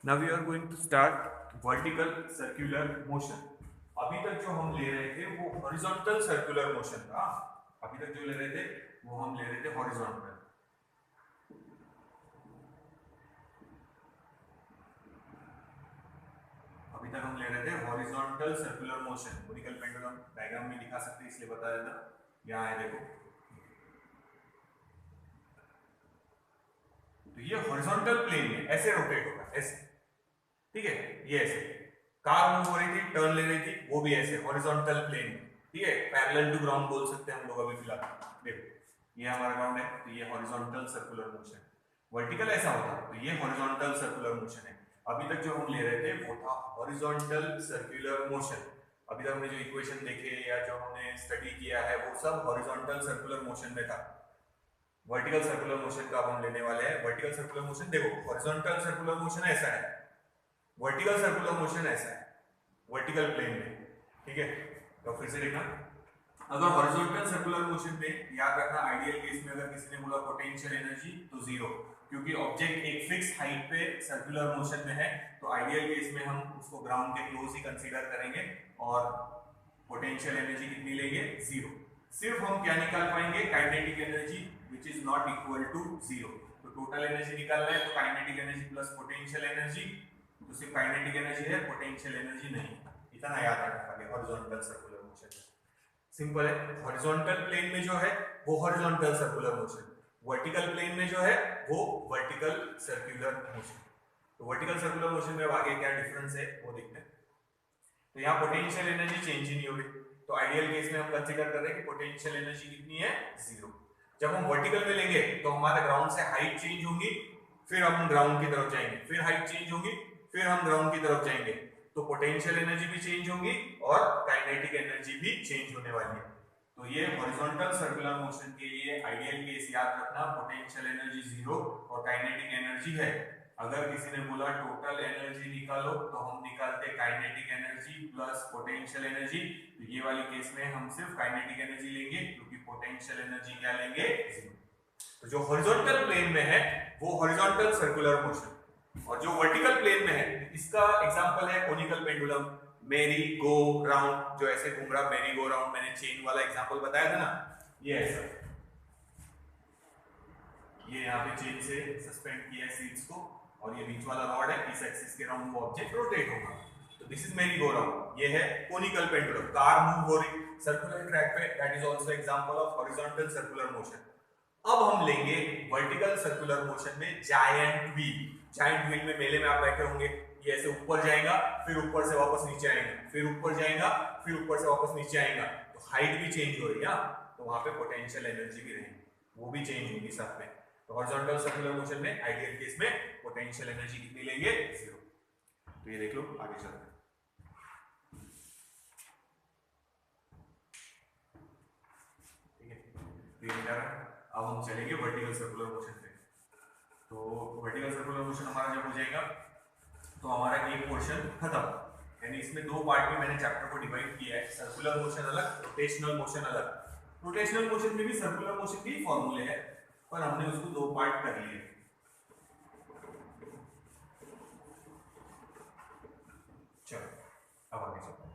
Now we are going to start vertical circular motion. अभी तक जो हम ले रहे थे वो हॉरिजॉन्टल सर्कुलर मोशन था। अभी तक जो ले रहे थे वो हम ले रहे थे हॉरिजॉन्टल। अभी तक हम ले रहे थे horizontal circular motion. Conical pendulum diagram में दिखा सकते हैं इसलिए बता देना। यहाँ है देखो, तो ये हॉरिजॉन्टल प्लेन में ऐसे रोटेट होगा, ऐसे, ठीक है। ये ऐसे कार मूव हो रही थी, टर्न ले रही थी, वो भी ऐसे हॉरिजॉन्टल प्लेन में, ठीक है। पैरेलल टू ग्राउंड बोल सकते हैं हम लोग अभी फिलहाल। देखो ये हमारा ग्राउंड है, तो ये हॉरिजॉन्टल सर्कुलर मोशन। वर्टिकल ऐसा होता, तो ये हॉरिजॉन्टल सर्कुलर मोशन है। अभी तक जो हम ले रहे थे वो था हॉरिजॉन्टल सर्कुलर मोशन। अभी तक हमने जो इक्वेशन देखे या जो हमने स्टडी किया है वो सब हॉरिजॉन्टल सर्कुलर मोशन में था। वर्टिकल सर्कुलर मोशन का हम लेने वाले हैं। वर्टिकल सर्कुलर मोशन देखो, हॉरिजॉन्टल सर्कुलर मोशन ऐसा है, वर्टिकल सर्कुलर मोशन ऐसा है वर्टिकल प्लेन में, ठीक है। तो फिर से देखना, अगर हॉरिजॉन्टल सर्कुलर मोशन में याद रखना, आइडियल केस में अगर किसी ने बोला पोटेंशियल एनर्जी तो जीरो, क्योंकि ऑब्जेक्ट एक फिक्स हाइट पे सर्कुलर मोशन में है, तो आइडियल केस में हम उसको ग्राउंड के क्लोज ही कंसीडर करेंगे और पोटेंशियल एनर्जी कितनी लेंगे, जीरो। सिर्फ हम क्या निकाल पाएंगे, kinetic energy which is not equal to zero. तो टोटल एनर्जी निकालना है तो kinetic energy plus potential energy, तो सिर्फ काइनेटिक एनर्जी है, पोटेंशियल एनर्जी नहीं। इतना याद रखना हॉरिजॉन्टल सर्कुलर मोशन। सिंपल है। हॉरिजॉन्टल प्लेन में जो है वो horizontal circular motion, vertical plane में जो है वो वर्टिकल सर्कुलर मोशन। तो वर्टिकल सर्कुलर मोशन में अब आगे क्या डिफरेंस है वो देखते हैं। तो यहाँ पोटेंशियल एनर्जी चेंज ही नहीं हो रही, तो आइडियल केस में हम कंसीडर कर रहे हैं कि पोटेंशियल एनर्जी कितनी है, जीरो। जब हम वर्टिकल में लेंगे तो हमारे ग्राउंड से हाइट चेंज होगी, फिर हम ग्राउंड की तरफ जाएंगे, फिर हाइट चेंज होगी, फिर हम ग्राउंड की तरफ जाएंगे, तो पोटेंशियल एनर्जी भी चेंज होगी और काइनेटिक एनर्जी भी चेंज होने वाली है। तो ये हॉरिजॉन्टल सर्कुलर मोशन के लिए आइडियल केस याद रखना, पोटेंशियल एनर्जी जीरो और काइनेटिक एनर्जी है। अगर किसी ने बोला टोटल एनर्जी निकालो, तो हम निकालते kinetic energy plus potential energy. तो ये वाली केस में हम सिर्फ काइनेटिक एनर्जी लेंगे, क्योंकि पोटेंशियल एनर्जी क्या लेंगे, जीरो। तो जो हॉरिजॉन्टल प्लेन में है वो हॉरिजॉन्टल सर्कुलर मोशन, और जो वर्टिकल प्लेन में है इसका एग्जांपल है कोनिकल पेंडुलम, मेरी गो राउंड, जो ऐसे घूम रहा, मेरी गो राउंड। मैंने चेन वाला एग्जांपल बताया था ना, ये ऐसा, ये यहाँ पे चेन से सस्पेंड किया है सीट्स को, और ये बीच वाला रॉड है, इस एक्सिस के राउंड वो ऑब्जेक्ट रोटेट होगा। तो दिस इज मेरी गो राउंड, ये है कोनिकल पेंडुलम, कार मूव हो रही सर्कुलर ट्रैक पे, that is also example of horizontal circular motion. अब हम लेंगे वर्टिकल सर्कुलर मोशन में जायंट व्हील। जायंट व्हील में मेले में आप बैठे होंगे, ये ऐसे ऊपर जाएगा, फिर ऊपर से वापस नीचे आएगा, फिर ऊपर जाएगा, फिर ऊपर से वापस नीचे आएगा, तो हाइट भी चेंज हो रही है, तो वहां पे पोटेंशियल एनर्जी भी रहेगी, वो भी चेंज होगी साथ में। तो हॉरिजॉन्टल सर्कुलर मोशन में आइडियल केस में पोटेंशियल एनर्जी कितनी लेंगे, जीरो। तो ये देख लो, आगे चलते हैं, ठीक है। अब हम चलेंगे वर्टिकल सर्कुलर मोशन पे। तो वर्टिकल सर्कुलर मोशन हमारा जब हो जाएगा तो हमारा एक पोर्शन खत्म, यानी इसमें दो पार्ट में मैंने चैप्टर को डिवाइड किया है, सर्कुलर मोशन अलग, रोटेशनल मोशन अलग। रोटेशनल मोशन में भी सर्कुलर मोशन के ही फॉर्मूले हैं, पर हमने उसको दो पार्ट कर लिए। चलो अब आगे चलते हैं।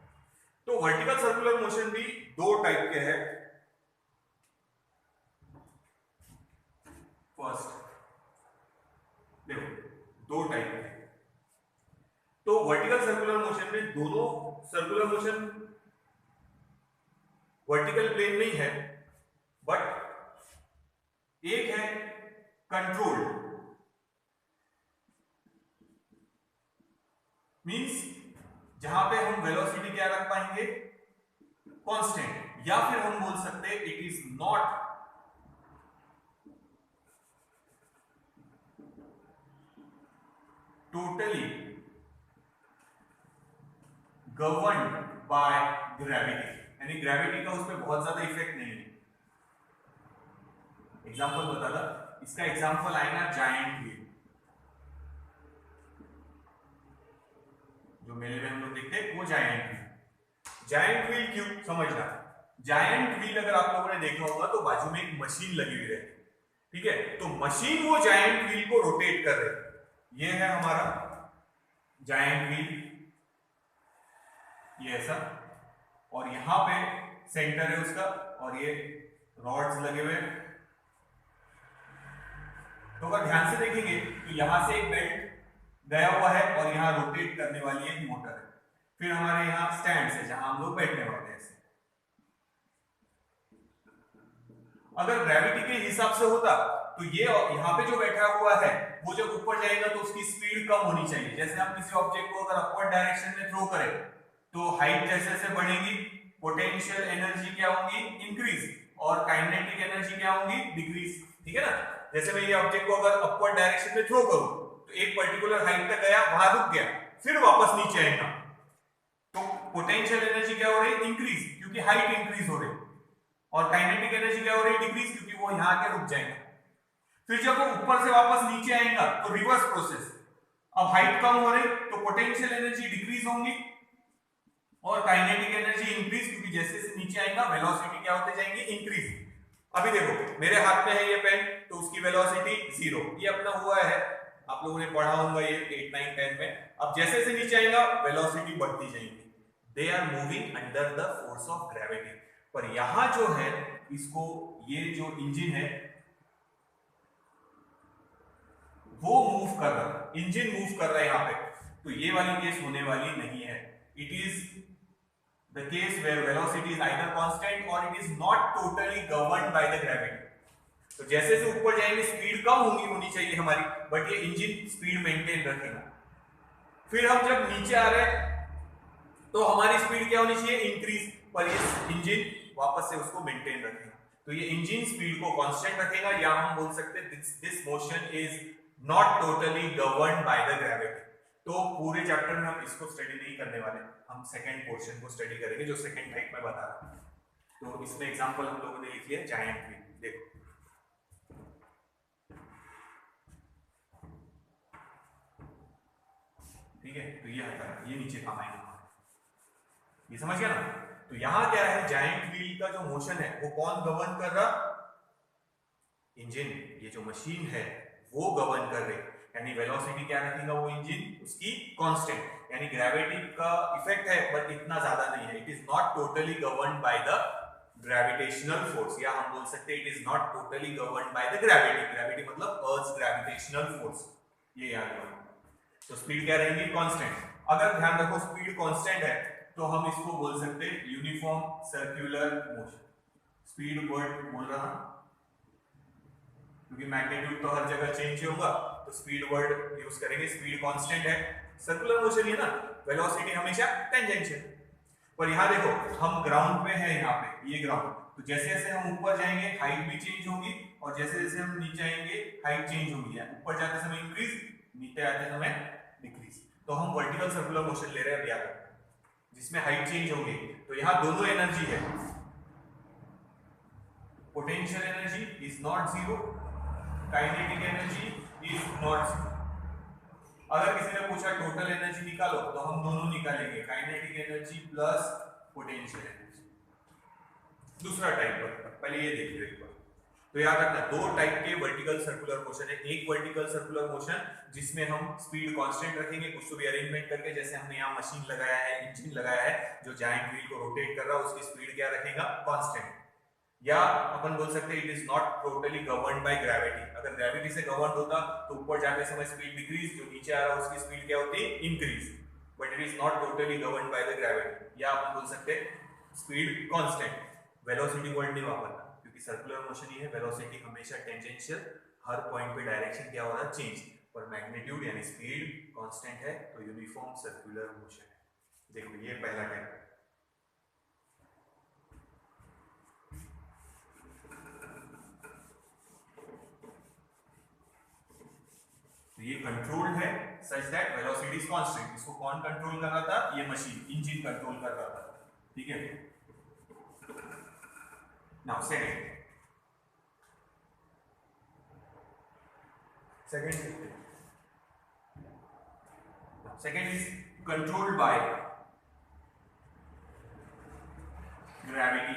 तो वर्टिकल सर्कुलर मोशन भी दो टाइप के हैं। फर्स्ट देखो, दो टाइप के, तो वर्टिकल सर्कुलर मोशन में दोनों सर्कुलर मोशन वर्टिकल प्लेन में ही है, बट एक है कंट्रोल, मींस जहां पे हम वेलोसिटी क्या रख पाएंगे, कांस्टेंट, या फिर हम बोल सकते हैं it is not totally governed by gravity, यानी ग्रेविटी का उस पर बहुत ज्यादा इफेक्ट नहीं है। एग्जांपल बता था, इसका एग्जांपल आएगा जायंट व्हील, जो मेले में हम लोग देखते हैं वो जायंट व्हील। जायंट व्हील क्यों, समझना, जायंट व्हील अगर आप लोगों ने देखा होगा तो बाजू में एक मशीन लगी हुई रहती है, ठीक है। तो मशीन वो जायंट व्हील को रोटेट कर रही है, ये है हमारा जायंट व्हील, ये ऐसा, और यहां पे सेंटर है उसका, और ये रॉड्स लगे हुए हैं। तो अगर ध्यान से देखेंगे तो यहां से एक बेल्ट गया हुआ है और यहां रोटेट करने वाली एक मोटर है। फिर हमारे यहाँ स्टैंड है जहां हम लोग बैठने वाले हैं। अगर ग्रेविटी के हिसाब से होता तो ये यहाँ पे जो बैठा हुआ है वो जब ऊपर जाएगा तो उसकी स्पीड कम होनी चाहिए। जैसे हम किसी ऑब्जेक्ट को अगर अपवर्ड डायरेक्शन में थ्रो करें तो हाइट जैसे जैसे बढ़ेगी, पोटेंशियल एनर्जी क्या होगी, इंक्रीज, और काइनेटिक एनर्जी क्या होगी, डिक्रीज। ठीक है ना। जैसे मैं ये ऑब्जेक्ट को अगर अपवर्ड डायरेक्शन में थ्रो करूं तो एक पर्टिकुलर हाइट तक गया, वहां रुक गया, फिर वापस नीचे आएगा, तो पोटेंशियल एनर्जी क्या हो रही है, इंक्रीज, क्योंकि हाइट इंक्रीज हो रही है, और काइनेटिक एनर्जी क्या हो रही है, डिक्रीज, क्योंकि वो यहां आके रुक जाएगा। फिर जब वो ऊपर से वापस नीचे आएगा तो रिवर्स प्रोसेस, अब हाइट कम हो रही तो पोटेंशियल एनर्जी डिक्रीज होंगी और काइनेटिक एनर्जी इंक्रीज, क्योंकि जैसे जैसे नीचे आएगा वेलोसिटी क्या होते जाएंगे, इंक्रीज। अभी देखो मेरे हाथ में है ये पेन, तो उसकी वेलोसिटी 0, ये अपना हुआ है, आप लोगों ने पढ़ा होगा ये 8, 9, 10 में। अब जैसे जैसे नीचे आएगा वेलोसिटी बढ़ती जाएगी, they are moving under the force of gravity. पर यहां जो है इसको, ये जो इंजन है वो मूव कर रहा है, इंजन मूव कर रहा है यहां पे, तो ये वाली केस होने वाली नहीं है। It is the case where velocity is either constant और it is not totally governed by the gravity. तो जैसे जैसे ऊपर जाएंगे स्पीड कम होनी चाहिए हमारी, बट ये इंजन स्पीड मेंटेन रखेगा। फिर हम जब नीचे आ रहे हैं तो हमारी स्पीड क्या होनी चाहिए, इंक्रीज, पर ये इंजन वापस से उसको मेंटेन रखेगा। तो ये इंजन स्पीड को कांस्टेंट रखेगा, या हम बोल सकते हैं this motion is not totally governed by the gravity. तो पूरे चैप्टर में हम इसको स्टडी नहीं करने वाले, हम सेकंड पोर्शन को स्टडी करेंगे जो सेकंड टाइप में बता रहा हूं। तो इसमें एग्जांपल हम लोगों ने लिख लिया जायंट व्हील। देखो ठीक है, तो ये हटा, ये नीचे काम आएगा, ये समझ गया ना। तो यहां क्या है, जायंट व्हील का जो मोशन है वो कौन गवर्न कर रहा, इंजन, ये जो मशीन है वो गवर्न कर रही, यानी वेलोसिटी क्या रखेगा वो इंजन, उसकी कांस्टेंट, यानी ग्रेविटी का इफेक्ट है बट इतना ज्यादा नहीं है। It is not totally governed by the gravitational force, या हम बोल सकते हैं it is not totally governed by the gravity. Gravity मतलब अर्थ ग्रेविटेशनल फोर्स, ये याद रखो। तो स्पीड क्या रहेगी, कांस्टेंट। अगर ध्यान रखो स्पीड कांस्टेंट है तो हम इसको बोल सकते हैं uniform circular motion. Speed word बोल रहा हूं क्योंकि मैग्नीट्यूड तो हर जगह चेंज होगा, तो स्पीड वर्ड यूज करेंगे। स्पीड कांस्टेंट है, सर्कुलर मोशन ही है ना, वेलोसिटी हमेशा टेंजेंशियल। पर यहां देखो हम ग्राउंड पे है, यहाँ पे ये ग्राउंड, तो जैसे जैसे हम ऊपर जाएंगे हाइट भी चेंज होगी, और जैसे जैसे हम नीचे आएंगे हाइट चेंज होगी, ऊपर जाते समय इंक्रीज, नीचे आते समय डिक्रीज। तो हम वर्टिकल सर्कुलर मोशन ले रहे हैं याद रखना, जिसमें हाइट चेंज होगी। तो यहां दोनों एनर्जी है, potential energy is not zero, kinetic energy is not zero. अगर किसी ने पूछा टोटल एनर्जी निकालो तो हम दोनों निकालेंगे, kinetic energy plus potential energy. दूसरा टाइप, पहले ये देखिए एक बार। तो याद रखना दो टाइप के वर्टिकल सर्कुलर मोशन है। एक वर्टिकल सर्कुलर मोशन जिसमें हम स्पीड कांस्टेंट रखेंगे, कुछ तो भी अरेंजमेंट करके, जैसे हमने यहाँ मशीन लगाया है, इंजन लगाया है जो जायंट व्हील को रोटेट कर रहा है, उसकी स्पीड क्या रखेगा, कांस्टेंट। या अपन बोल सकते हैं it is not totally governed by gravity. अगर ग्रेविटी से गवर्न होता तो ऊपर जाते समय स्पीड डिक्रीज, जो नीचे आ रहा है उसकी स्पीड क्या होती, increase, but it is not totally governed by the gravity. या अपन बोल सकते हैं स्पीड कांस्टेंट। वेलोसिटी वर्ड नहीं वापरना क्योंकि सर्कुलर मोशन ही है, वेलोसिटी हमेशा टेंजेंशियल, हर पॉइंट पे डायरेक्शन क्या हो रहा है, चेंज, पर मैग्नीट्यूड यानी स्पीड कांस्टेंट है, तो यूनिफॉर्म सर्कुलर मोशन है। देखो ये पहला टाइप। तो ये कंट्रोल्ड है such that velocity is constant. इसको कौन कंट्रोल कर रहा था, ये मशीन, इंजन कंट्रोल कर रहा था। ठीक है, now second is controlled by gravity.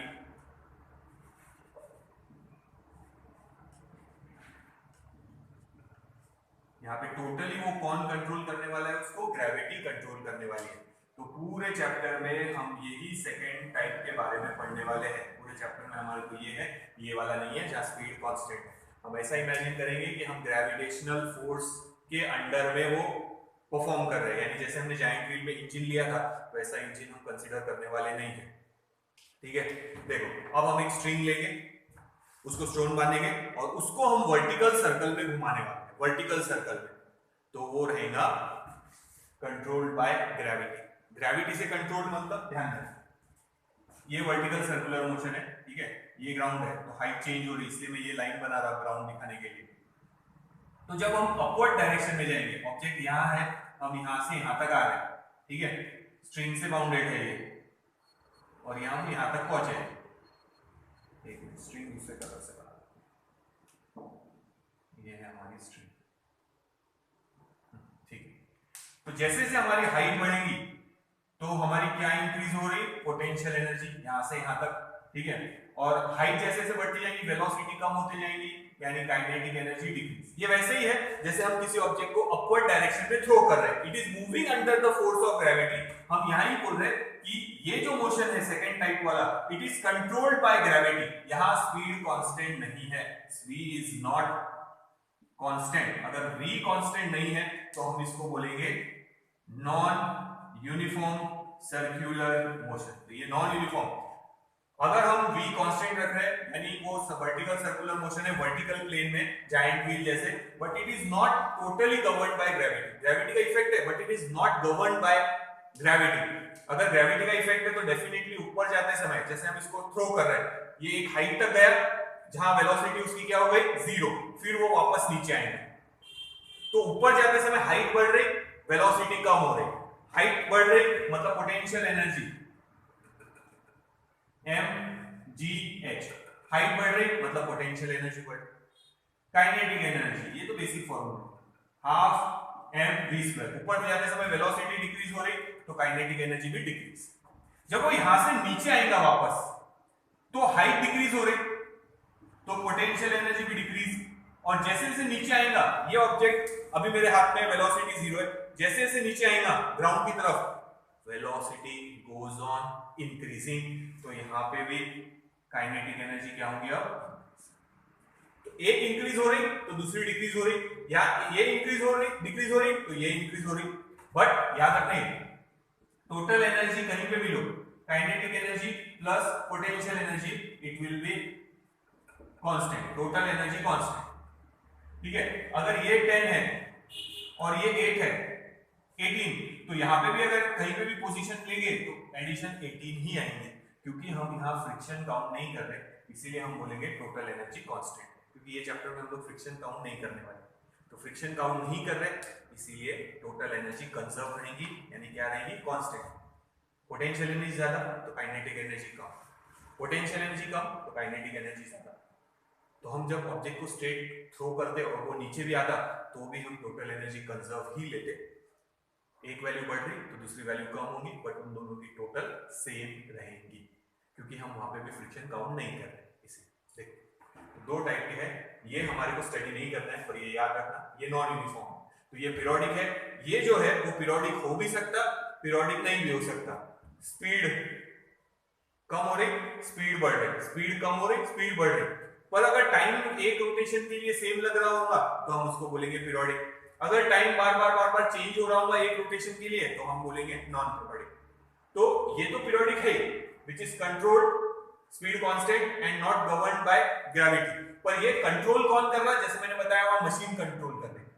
यहाँ पे टोटली वो कौन कंट्रोल करने वाला है, उसको ग्रेविटी कंट्रोल करने वाली है। तो पूरे चैप्टर में हम यही सेकेंड टाइप के बारे में पढ़ने वाले हैं। पूरे चैप्टर में हमारे को ये है, ये वाला नहीं है जहाँ स्पीड कांस्टेंट है। हम ऐसा इमेजिन करेंगे कि हम ग्रेविटेशनल फोर्स के अंडर में वो परफॉर्म कर रहे हैं, यानी जैसे हमने जायंट व्हील में इंजन लिया था वैसा इंजन हम कंसीडर करने वाले नहीं है। ठीक है, देखो अब हम एक स्ट्रिंग लेंगे, उसको स्टोन बांधेंगे और उसको हम वर्टिकल सर्कल में घुमाने वाले हैं, वर्टिकल सर्कल में। तो वो रहेगा कंट्रोल्ड बाय ग्रेविटी। ग्रेविटी से कंट्रोल मतलब ध्यान रखें, ये वर्टिकल सर्कुलर मोशन है, ठीक है, ये ग्राउंड है तो हाइट चेंज हो रही, इसलिए मैं ये लाइन बना रहा ग्राउंड दिखाने के लिए। तो जब हम अपवर्ड डायरेक्शन में जाएंगे, ऑब्जेक्ट यहाँ है, हम यहाँ से यहाँ तक आ रहे हैं, ठीक है, स्ट्रिंग से बाउंडेड है ये, और यहाँ हम यहाँ तक पहुंचे हैं। एक मिनट, स्ट्रिंग दूसरे कलर से बना, ये है हमारी स्ट्रिंग, ठीक। तो जैसे जैसे हमारी हाइट बढ़ेगी तो हमारी क्या इंक्रीज हो रही, पोटेंशियल एनर्जी यहाँ से यहाँ तक, ठीक है, और हाइट जैसे जैसे बढ़ती जाएगी वेलोसिटी कम होती जाएगी, यानी काइनेटिक एनर्जी डिक्रीज। ये वैसे ही है जैसे हम किसी ऑब्जेक्ट को अपवर्ड डायरेक्शन में थ्रो कर रहे हैं, it is moving under the force of gravity. हम यहाँ ही बोल रहे हैं कि ये जो मोशन है सेकंड टाइप वाला, it is controlled by gravity. यहाँ स्पीड कांस्टेंट नहीं है, स्पीड इज नॉट कांस्टेंट। अगर v कांस्टेंट नहीं है तो हम इसको बोलेंगे नॉन यूनिफॉर्म सर्कुलर मोशन। तो ये नॉन यूनिफॉर्म, अगर हम v कांस्टेंट रख रहे हैं यानी वो वर्टिकल सर्कुलर मोशन है वर्टिकल प्लेन में जायंट व्हील जैसे, but it is not totally governed by gravity. Gravity का इफेक्ट है but it is not governed by gravity. अगर ग्रेविटी का इफेक्ट है तो डेफिनेटली ऊपर जाते समय, जैसे हम इसको थ्रो कर रहे हैं, ये एक हाइट तक गया जहां वेलोसिटी उसकी क्या हो गई, 0, फिर वो वापस नीचे आएंगे। तो ऊपर जाते समय हाइट बढ़ रही, वेलोसिटी कम हो रही। हाइट बढ़ रही मतलब पोटेंशियल एनर्जी mgh, हाइट बढ़ रही मतलब पोटेंशियल एनर्जी बढ़ रही। काइनेटिक एनर्जी, ये तो बेसिक फॉर्मूला, हाफ mv²। ऊपर जाते समय वेलोसिटी डिक्रीज हो रही तो काइनेटिक एनर्जी भी डिक्रीज। जब वो यहां से नीचे आएगा वापस तो हाइट डिक्रीज हो रही तो पोटेंशियल एनर्जी भी डिक्रीज, और जैसे जैसे नीचे आएगा ये ऑब्जेक्ट, अभी मेरे हाथ में वेलोसिटी 0 है, जैसे जैसे नीचे आएगा ग्राउंड की तरफ वेलोसिटी गोज ऑन इंक्रीजिंग, तो यहाँ पे भी काइनेटिक एनर्जी क्या होगी, अब तो एक इंक्रीज हो रही तो दूसरी डिक्रीज हो रही, या ये इंक्रीज हो रही डिक्रीज हो रही तो ये इंक्रीज हो रही। बट याद रखें टोटल एनर्जी कहीं पे भी लो, kinetic energy plus potential energy, it will be constant, total energy constant, ठीक है। अगर ये 10 है और ये 8 है 18, तो यहाँ पे भी अगर कहीं पे भी पोजीशन लेंगे तो एडिशन 18 ही आएंगे, क्योंकि हम यहाँ फ्रिक्शन काउंट नहीं कर रहे, इसीलिए हम बोलेंगे टोटल एनर्जी कांस्टेंट। क्योंकि ये चैप्टर में हम लोग फ्रिक्शन काउंट नहीं करने वाले, तो फ्रिक्शन काउंट नहीं कर रहे इसीलिए टोटल एनर्जी कंजर्व रहेगी, यानी क्या रहेगी, कांस्टेंट। पोटेंशियल एनर्जी ज्यादा तो काइनेटिक एनर्जी कम, पोटेंशियल एनर्जी कम तो काइनेटिक एनर्जी ज्यादा। तो हम जब ऑब्जेक्ट को स्ट्रेट थ्रो करते और वो नीचे भी आता तो भी हम टोटल एनर्जी कंजर्व ही लेते। एक वैल्यू बढ़ रही तो दूसरी वैल्यू कम होगी, बट उन दोनों की टोटल सेम रहेंगी, क्योंकि हम वहां पे भी फ्रिक्शन काउंट नहीं कर रहे। इसी देखो तो दो टाइप के हैं, ये हमारे को स्टडी नहीं करना है, पर ये याद रखना ये नॉन यूनिफॉर्म, तो ये पीरियोडिक है। ये जो है वो पीरियोडिक हो भी सकता, पीरियोडिक नहीं भी हो सकता। स्पीड कम हो रही स्पीड बढ़ रही, स्पीड कम हो रही स्पीड बढ़ रही, पर अगर टाइम एक रोटेशन के लिए सेम लग रहा होगा तो हम उसको बोलेंगे पीरियोडिक। अगर टाइम बार बार चेंज हो रहा होगा एक रोटेशन के लिए तो हम बोलेंगे नॉन पीरियोडिक। तो ये तो पीरियोडिक है which is controlled speed constant and not governed by gravity. पर ये कंट्रोल कौन कर रहा है, जैसे मैंने बताया वहां मशीन कंट्रोल कर रही है।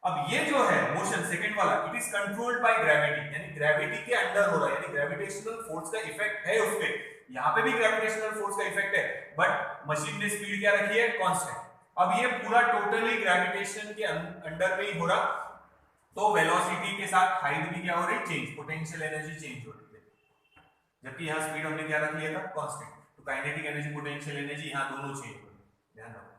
अब ये जो है मोशन सेकंड वाला, it is controlled by gravity, यानी ग्रेविटी के अंडर हो रहा है, यानी ग्रेविटेशनल फोर्स का इफेक्ट है उसपे। यहाँ पे भी ग्रेविटेशनल फोर्स का इफेक्ट है, बट मशीन ने स्पीड क्या रखी है, कांस्टेंट। अब ये पूरा टोटली ग्रेविटेशन के अंडर में ही हो रहा, तो वेलोसिटी के साथ हाइट भी क्या हो रही, चेंज, पोटेंशियल एनर्जी चेंज हो रही है। जबकि यहाँ स्पीड हमने क्या रख लिया था, कांस्टेंट, तो काइनेटिक एनर्जी पोटेंशियल एनर्जी यहाँ दोनों चेंज हो रही है, ध्यान रखो।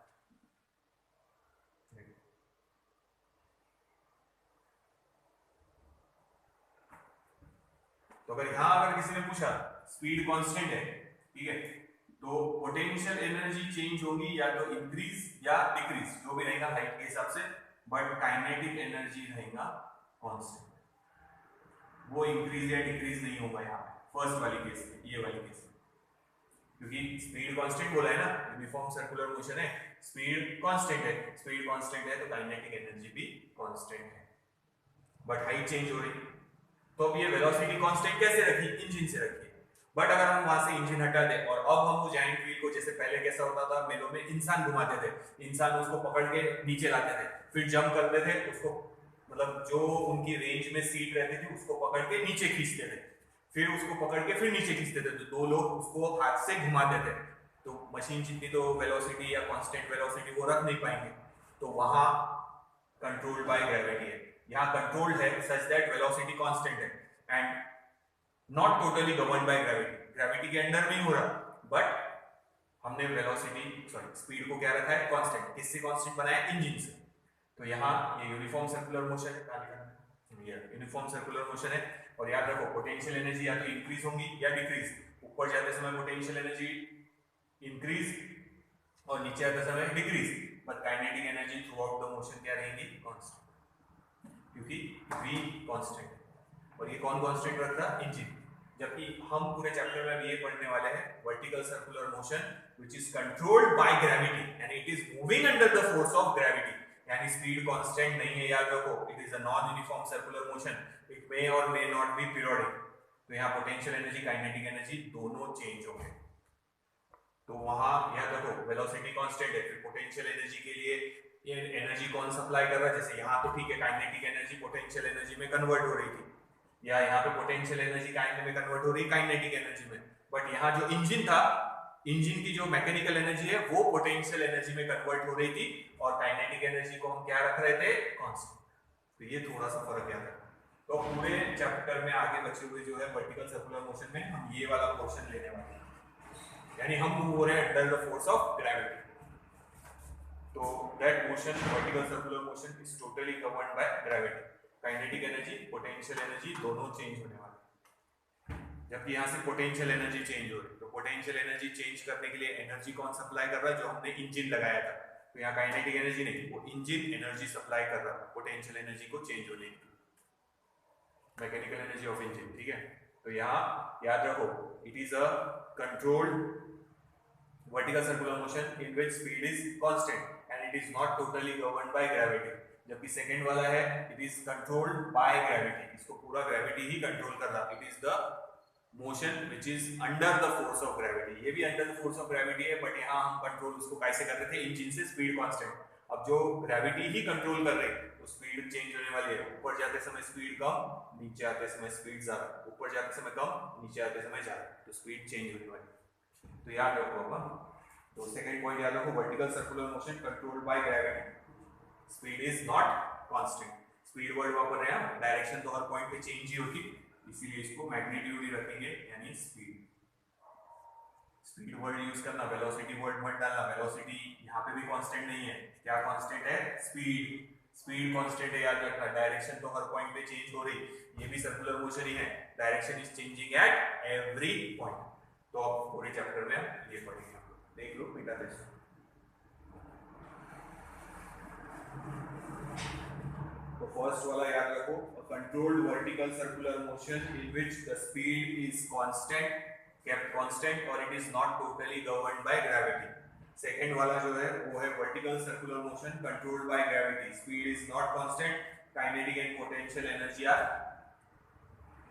तो अगर यहां अगर किसी ने पूछा स्पीड कांस्टेंट है, ठीक है, तो पोटेंशियल एनर्जी चेंज होगी या तो इंक्रीज या डिक्रीज, जो भी रहेगा हाइट के हिसाब से बट काइनेटिक एनर्जी रहेगा कांस्टेंट, वो इंक्रीज या डिक्रीज नहीं होगा यहाँ फर्स्ट वाली केस में, ये वाली केस में, क्योंकि स्पीड कांस्टेंट बोला है ना, यूनिफॉर्म सर्कुलर मोशन है, स्पीड कांस्टेंट है, स्पीड कांस्टेंट है तो काइनेटिक एनर्जी भी कांस्टेंट है, बट हाइट चेंज हो रही। तो अब ये वेलोसिटी कांस्टेंट कैसे रखी, इंजन से रखी, बट अगर हम वहां से इंजन हटा दें और अब हम वो जायंट व्हील को, जैसे पहले कैसा होता था मेलों में, इंसान घुमाते थे, इंसान उसको पकड़ के नीचे लाते थे, फिर जंप करते थे, उसको मतलब जो उनकी रेंज में सीट रहती थी उसको पकड़ के नीचे खींचते थे, फिर उसको पकड़ के फिर नीचे खींचते थे, तो दो लोग उसको हाथ से घुमाते थे, तो मशीन जितनी तो वेलोसिटी या कांस्टेंट वेलोसिटी वो रख नहीं पाएंगे, तो वहां कंट्रोल्ड बाय ग्रेविटी है, यहाँ कंट्रोल्ड है सच दैट वेलोसिटी कांस्टेंट है and not totally govern by gravity, gravity के अंडर नहीं हो रहा, बट हमने वेलोसिटी सॉरी स्पीड को क्या रखा है कांस्टेंट, किससे कांस्टेंट बनाया, इंजन से। तो यहाँ ये यूनिफॉर्म सर्कुलर मोशन है, यूनिफॉर्म सर्कुलर मोशन है, और याद रखो पोटेंशियल एनर्जी या तो इंक्रीज होंगी या डिक्रीज, ऊपर जाते समय पोटेंशियल एनर्जी इंक्रीज और नीचे आते समय decrease, but kinetic energy through out the motion क्या रहेंगी, कांस्टेंट, क्योंकि v कांस्टेंट है, और ये कौन कांस्टेंट रख रहा, इंजन। जबकि हम पूरे चैप्टर में ये पढ़ने वाले हैं vertical circular motion which is controlled by gravity and it is moving under the force of gravity, यानी स्पीड कांस्टेंट नहीं है, याद रखो, it is a non uniform circular motion, it may और मे नॉट बी पीरियोडिक, तो यहाँ potential energy kinetic energy दोनों change होंगे, तो वहां याद रखो वेलोसिटी कांस्टेंट है, फिर पोटेंशियल एनर्जी के लिए ये एनर्जी कौन सप्लाई कर रहा है, जैसे यहाँ तो ठीक है काइनेटिक एनर्जी पोटेंशियल एनर्जी में कन्वर्ट हो रही थी, या यहाँ पे पोटेंशियल एनर्जी में कन्वर्ट हो रही है काइनेटिक एनर्जी में, बट यहाँ जो इंजन था, इंजन की जो मैकेनिकल एनर्जी है वो पोटेंशियल एनर्जी में कन्वर्ट हो रही थी, और काइनेटिक एनर्जी को हम क्या रख रहे थे, कांस्टेंट, तो ये थोड़ा सा फर्क याद रखना। तो पूरे चैप्टर में आगे बचे हुए जो है वर्टिकल सर्कुलर मोशन में हम ये वाला पोर्शन लेने वाले हैं, यानी हम मूव हो रहे हैं under the force of gravity, तो that motion vertical circular motion is totally governed by gravity, kinetic energy potential energy दोनों चेंज होने वाले, जबकि यहाँ से पोटेंशियल एनर्जी चेंज हो रही, तो पोटेंशियल एनर्जी चेंज करने के लिए एनर्जी कौन सप्लाई कर रहा है, जो हमने इंजन लगाया था, तो यहाँ काइनेटिक एनर्जी नहीं, वो इंजन एनर्जी सप्लाई कर रहा है पोटेंशियल एनर्जी को चेंज होने की, मैकेनिकल एनर्जी ऑफ इंजन, ठीक है। तो यहाँ याद रखो it is a controlled vertical circular motion in which speed is constant and it is not totally governed by gravity, जबकि सेकंड वाला है it is controlled by gravity, इसको पूरा ग्रेविटी ही कंट्रोल कर रहा है, it is the motion which is under the force of gravity, ये भी under the force of gravity है, बट यहाँ हम कंट्रोल उसको कैसे कर रहे थे, इंजन से, स्पीड कांस्टेंट, अब जो ग्रेविटी ही कंट्रोल कर रही है तो स्पीड चेंज होने वाली है, ऊपर जाते समय स्पीड कम, नीचे आते समय स्पीड ज्यादा, ऊपर जाते समय कम, नीचे आते समय ज्यादा, तो स्पीड चेंज होने वाली है, तो याद रखो अब, तो सेकंड पॉइंट याद रखो vertical circular motion controlled by gravity, speed is not constant, speed word वापर रहे हैं, डायरेक्शन तो हर पॉइंट पे चेंज ही होगी, इसीलिए इसको मैग्नीट्यूड ही रखेंगे, यानी स्पीड, स्पीड वर्ड यूज करना, वेलोसिटी वर्ड मत डालना, वेलोसिटी यहाँ पे भी कांस्टेंट नहीं है, क्या कांस्टेंट है, स्पीड, स्पीड कांस्टेंट है, याद रखना, डायरेक्शन तो हर पॉइंट पे चेंज हो रही, ये भी सर्कुलर मोशन ही है, direction is changing at every point, तो अब पूरे चैप्टर में ये पढ़ेंगे, देख लो बेटा टेस्ट। तो फर्स्ट वाला याद रखो, a controlled vertical circular motion in which the speed is constant, kept constant, or it is not totally governed by gravity. Second वाला जो है वो है vertical circular motion controlled by gravity, speed is not constant, kinetic and potential energy are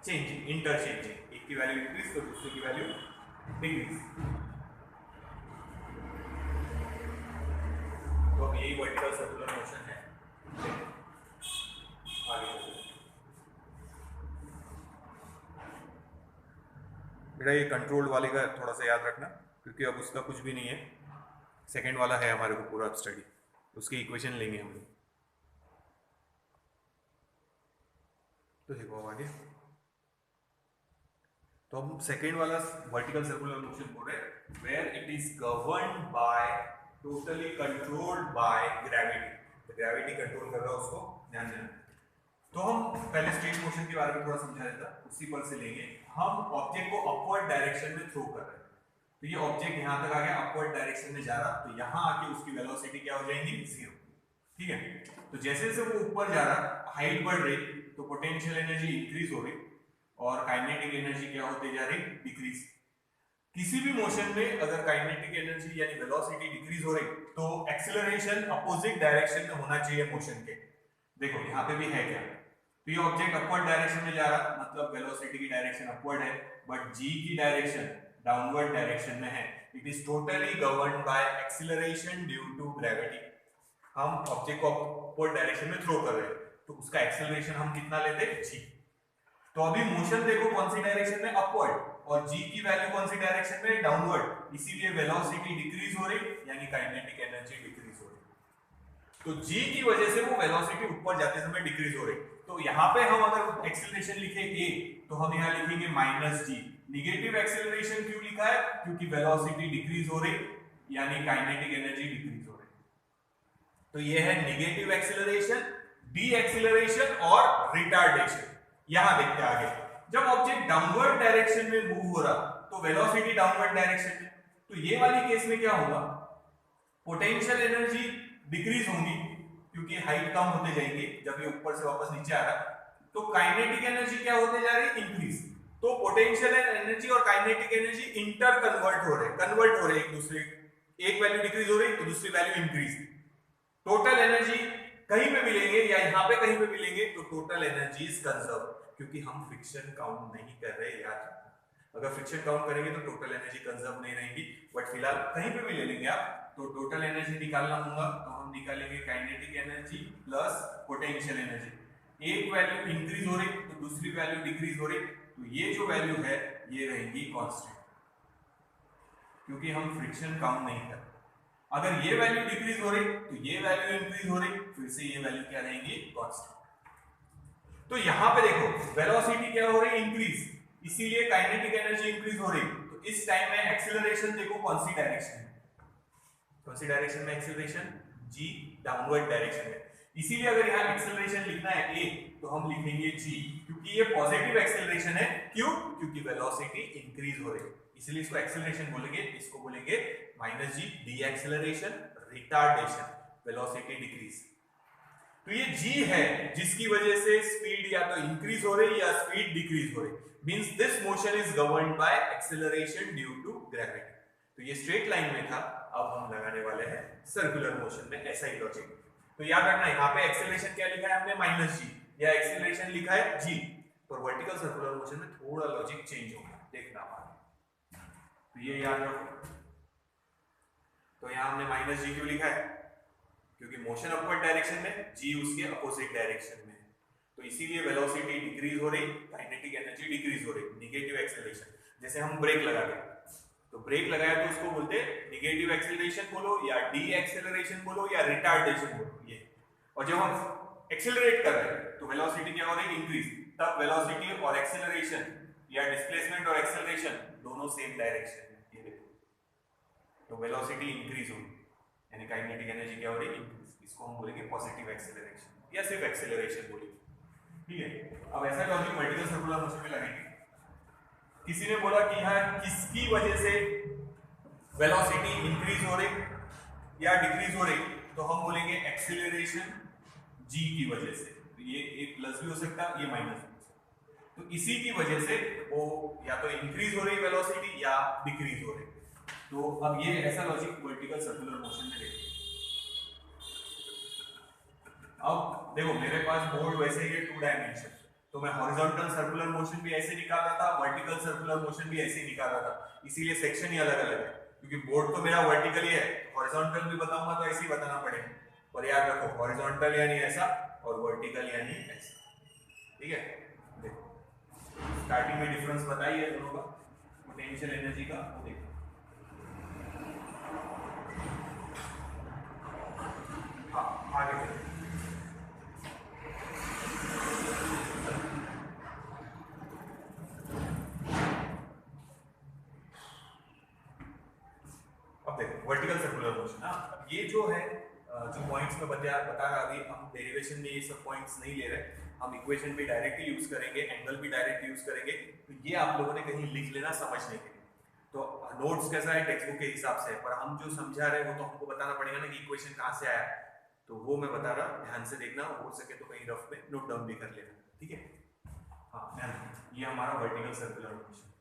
changing, interchanging, एक की value increase तो दूसरे की वैल्यू डिक्रीज, तो यही वर्टिकल सर्कुलर मोशन है। आगे बेटा ये कंट्रोल्ड वाले का थोड़ा सा याद रखना, क्योंकि अब उसका कुछ भी नहीं है, सेकंड वाला है हमारे को पूरा स्टडी, उसकी इक्वेशन लेंगे हम लोग, तो देखो अब आगे, तो हम सेकंड वाला वर्टिकल सर्कुलर मोशन बोल रहे हैं where it is governed by totally controlled by gravity, तो ग्रेविटी कंट्रोल कर रहा है उसको, ध्यान देना। तो हम पहले स्ट्रेट मोशन के बारे में थोड़ा समझा देता, उसी पर से लेंगे, हम ऑब्जेक्ट को अपवर्ड डायरेक्शन में थ्रो कर रहे हैं, तो ये ऑब्जेक्ट यहाँ तक आ गया, अपवर्ड डायरेक्शन में जा रहा, तो यहाँ आके उसकी वेलोसिटी क्या हो जाएगी, जीरो, ठीक है। तो जैसे जैसे वो ऊपर जा रहा, हाइट बढ़ रही, तो पोटेंशियल एनर्जी इंक्रीज हो रही और काइनेटिक एनर्जी क्या होती जा रही, डिक्रीज। किसी भी मोशन में अगर काइनेटिक एनर्जी यानी वेलोसिटी डिक्रीज हो रही तो एक्सीलरेशन अपोजिट डायरेक्शन में होना चाहिए मोशन के। देखो यहाँ पे भी है क्या, तो ये ऑब्जेक्ट अपवर्ड डायरेक्शन में जा रहा, मतलब वेलोसिटी की डायरेक्शन अपवर्ड है, बट जी की डायरेक्शन डाउनवर्ड डायरेक्शन में है। It is totally governed by acceleration due to gravity. हम ऑब्जेक्ट को अपवर्ड डायरेक्शन में थ्रो कर रहे हैं तो उसका एक्सीलरेशन हम कितना लेते, जी। तो अभी मोशन देखो कौन सी डायरेक्शन में, अपवर्ड, और जी की वैल्यू कौन सी डायरेक्शन में, डाउनवर्ड। इसीलिए वेलोसिटी डिक्रीज हो रही यानी काइनेटिक एनर्जी डिक्रीज हो रही। तो जी की वजह से वो वेलोसिटी ऊपर जाते समय डिक्रीज हो रही। तो यहाँ पे हम अगर एक्सीलरेशन लिखे a तो हम यहाँ लिखेंगे माइनस जी। निगेटिव एक्सीलरेशन क्यों लिखा है, क्योंकि वेलोसिटी डिक्रीज हो रही यानी काइनेटिक एनर्जी डिक्रीज हो रही। तो ये है निगेटिव एक्सीलरेशन, डी एक्सीलरेशन और रिटार्डेशन। यहां देखते हैं आगे, जब ऑब्जेक्ट डाउनवर्ड डायरेक्शन में मूव हो रहा तो वेलोसिटी डाउनवर्ड डायरेक्शन में, तो ये वाली केस में क्या होगा, पोटेंशियल एनर्जी डिक्रीज होंगी क्योंकि हाइट कम होते जाएंगे जब ये ऊपर से वापस नीचे आ रहा, तो काइनेटिक एनर्जी क्या होते जा रही है, इंक्रीज। तो पोटेंशियल एनर्जी और काइनेटिक एनर्जी इंटर कन्वर्ट हो रहे एक दूसरे, एक वैल्यू डिक्रीज हो रही तो दूसरी वैल्यू इंक्रीज। टोटल एनर्जी कहीं पे भी लेंगे या यहाँ पे कहीं पे भी लेंगे तो टोटल एनर्जी इज कंजर्व, क्योंकि हम फ्रिक्शन काउंट नहीं कर रहे यार। अगर फ्रिक्शन काउंट करेंगे तो टोटल एनर्जी कंजर्व नहीं रहेगी, बट फिलहाल कहीं पे भी ले लेंगे आप तो टोटल एनर्जी निकालना होगा तो हम निकालेंगे kinetic energy plus potential energy. एक वैल्यू इंक्रीज हो रही तो दूसरी वैल्यू डिक्रीज हो रही, तो ये जो वैल्यू है ये रहेगी कांस्टेंट, क्योंकि हम फ्रिक्शन काउंट नहीं कर रहे। अगर ये वैल्यू डिक्रीज हो रही तो ये वैल्यू इंक्रीज हो रही, फिर से ये वैल्यू क्या रहेंगी, कांस्टेंट। तो यहां पे देखो वेलोसिटी क्या हो रही, इंक्रीज, इसीलिए काइनेटिक एनर्जी इंक्रीज हो रही। तो इस टाइम में एक्सीलरेशन देखो कौन सी डायरेक्शन में, कौन सी डायरेक्शन में एक्सीलरेशन, जी, डाउनवर्ड डायरेक्शन में। इसीलिए अगर यहां एक्सीलरेशन लिखना है a तो हम लिखेंगे g, क्योंकि ये पॉजिटिव एक्सीलरेशन है। क्यों, क्योंकि वेलोसिटी इंक्रीज हो रही है, इसलिए इसको एक्सीलरेशन बोलेंगे, इसको बोलेंगे minus g, de acceleration, retardation, velocity decrease. तो ये g है जिसकी वजह से स्पीड या तो इंक्रीज हो रही या स्पीड डिक्रीज हो रही, means this motion is governed by acceleration due to gravity. तो ये स्ट्रेट लाइन में था, अब हम लगाने वाले हैं सर्कुलर मोशन में, ऐसा ही लॉजिक। तो याद रखना यहाँ पे एक्सीलरेशन क्या लिखा है हमने, माइनस जी, या एक्सीलरेशन लिखा है जी, पर वर्टिकल सर्कुलर मोशन में थोड़ा लॉजिक चेंज होगा, देखना आगे। तो ये याद रखो। तो यहाँ हमने माइनस जी क्यों लिखा है, क्योंकि मोशन अपवर्ड डायरेक्शन में, जी उसके अपोजिट डायरेक्शन में, तो इसीलिए वेलोसिटी डिक्रीज हो रही, काइनेटिक एनर्जी डिक्रीज हो रही, निगेटिव एक्सीलरेशन। जैसे हम ब्रेक लगा रहे तो ब्रेक लगाया तो उसको बोलते निगेटिव एक्सीलरेशन बोलो या डी एक्सीलरेशन बोलो या रिटार्डेशन बोलो, ये। और जब हम एक्सीलरेट कर रहे हैं तो वेलोसिटी क्या हो रही है, इंक्रीज, तब वेलोसिटी और एक्सीलरेशन या डिस्प्लेसमेंट और एक्सीलरेशन दोनों सेम डायरेक्शन में, ये देखो, तो वेलोसिटी इंक्रीज होगी यानी काइनेटिक एनर्जी क्या हो रही है, इंक्रीज। इसको हम बोलेंगे पॉजिटिव एक्सीलरेशन या सिर्फ एक्सीलरेशन बोलेंगे, ठीक है। अब ऐसा लॉजिक वर्टिकल सर्कुलर मोशन में लगेंगे। किसी ने बोला कि यहाँ किसकी वजह से वेलोसिटी इंक्रीज हो रही या डिक्रीज हो रही, तो हम बोलेंगे एक्सीलरेशन जी की वजह से। तो ये एक प्लस भी हो सकता है, ये माइनस भी हो सकता है। तो इसी की वजह से वो या तो इंक्रीज हो रही वेलोसिटी या डिक्रीज हो रही। तो अब ये ऐसा लॉजिक वर्टिकल सर्कुलर मोशन में देखिए। अब देखो मेरे पास बोर्ड वैसे ही है 2 डायमेंशन, तो मैं हॉरिजॉन्टल सर्कुलर मोशन भी ऐसे निकाल रहा था, वर्टिकल सर्कुलर मोशन भी ऐसे ही निकाल रहा था, इसीलिए सेक्शन ही अलग अलग है, क्योंकि बोर्ड तो मेरा वर्टिकल ही है, हॉरिजॉन्टल भी बताऊंगा तो ऐसे ही बताना पड़ेगा। और याद रखो हॉरिजॉन्टल यानी ऐसा और वर्टिकल यानी ऐसा, ठीक है। देखो स्टार्टिंग में डिफरेंस बताइए दोनों का, पोटेंशियल एनर्जी का, वो देखो। हाँ आगे चलो। वर्टिकल सर्कुलर मोशन, हाँ ये जो है जो पॉइंट्स में बता रहा, अभी हम डेरिवेशन में ये सब पॉइंट्स नहीं ले रहे, हम इक्वेशन भी डायरेक्टली यूज करेंगे, एंगल भी डायरेक्ट यूज करेंगे, तो ये आप लोगों ने कहीं लिख लेना समझने के लिए। तो नोट्स कैसा है टेक्स्ट बुक के हिसाब से, पर हम जो समझा रहे हैं वो तो हमको बताना पड़ेगा ना कि इक्वेशन कहाँ से आया, तो वो मैं बता रहा, ध्यान से देखना, हो सके तो कहीं रफ में नोट डाउन भी कर लेना, ठीक है। हाँ ध्यान, ये हमारा वर्टिकल सर्कुलर मोशन,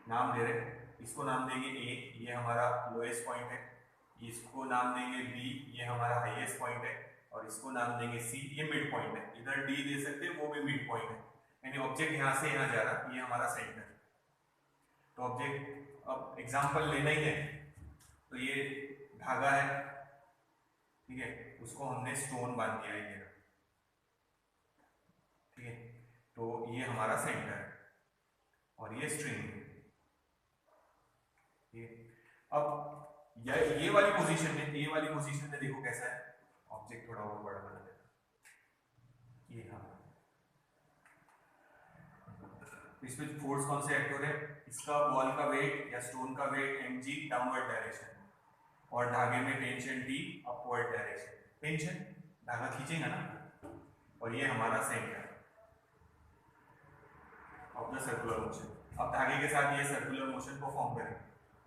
नाम दे रहे हैं, इसको नाम देंगे ए, ये हमारा लोएस्ट पॉइंट है, इसको नाम देंगे बी, ये हमारा हाईएस्ट पॉइंट है, और इसको नाम देंगे सी, ये मिड पॉइंट है, इधर डी दे सकते हैं, वो भी मिड पॉइंट है, यानी ऑब्जेक्ट यहाँ से यहाँ जा रहा, ये हमारा सेंटर। तो ऑब्जेक्ट अब एग्जांपल लेना ही है, तो ये धागा है, ठीक है, उसको हमने स्टोन बांध दिया है, ये ठीक है, तो ये हमारा सेंटर है और ये स्ट्रिंग है, ठीक है। अब ये वाली पोजीशन में देखो कैसा है, ऑब्जेक्ट थोड़ा और बड़ा बना देना, ये हाँ, इसमें फोर्स कौन से एक्ट हो रहे हैं, इसका बॉल का वेट या स्टोन का वेट mg डाउनवर्ड डायरेक्शन, और धागे में tension T upward direction, tension धागा खींचेगा ना, और ये हमारा centre of the circular motion. अब धागे के साथ ये सर्कुलर मोशन परफॉर्म करें,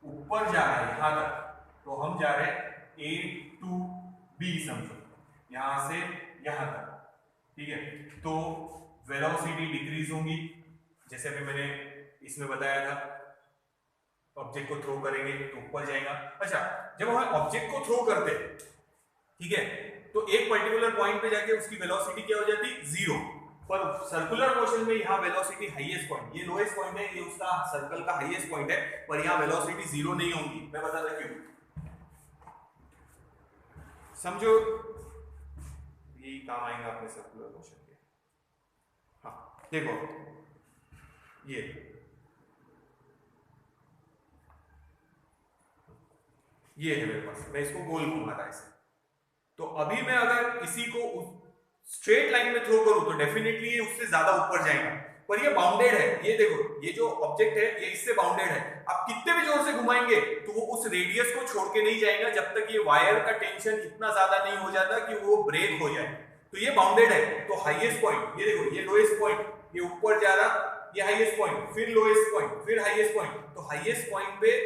ऊपर जा रहा है यहां तक, तो हम जा रहे हैं A to B, समझो यहां से यहां तक, ठीक है। तो वेलोसिटी डिक्रीज होगी, जैसे अभी मैंने इसमें बताया था, ऑब्जेक्ट को थ्रो करेंगे तो ऊपर जाएगा। अच्छा, जब हम ऑब्जेक्ट को थ्रो करते हैं, ठीक है, तो एक पर्टिकुलर पॉइंट पे जाके उसकी वेलोसिटी क्या हो जाती, 0, पर सर्कुलर मोशन में यहाँ वेलोसिटी हाईएस्ट पॉइंट, ये लोएस्ट पॉइंट है, ये उसका सर्कल का हाईएस्ट पॉइंट है, पर यहाँ वेलोसिटी 0 नहीं होगी, मैं बता रहा क्यों, समझो, यही काम आएगा अपने सर्कुलर मोशन के। हाँ देखो, ये है मेरे पास, मैं इसको गोल घुमा रहा ऐसे, तो अभी मैं अगर इसी को स्ट्रेट लाइन में थ्रो करूं तो डेफिनेटली ये उससे ज्यादा ऊपर जाएगा, पर ये बाउंडेड है, ये देखो, ये जो ऑब्जेक्ट है ये इससे बाउंडेड है, आप कितने भी जोर से घुमाएंगे तो वो उस रेडियस को छोड़ के नहीं जाएगा जब तक ये वायर का टेंशन इतना ज्यादा नहीं हो जाता कि वो ब्रेक हो जाए, तो ये बाउंडेड है। तो हाईएस्ट पॉइंट, ये देखो, ये लोएस्ट पॉइंट, ये ऊपर जा रहा, ये हाईएस्ट पॉइंट, फिर लोएस्ट पॉइंट, फिर हाईएस्ट पॉइंट, तो हाईएस्ट पॉइंट पे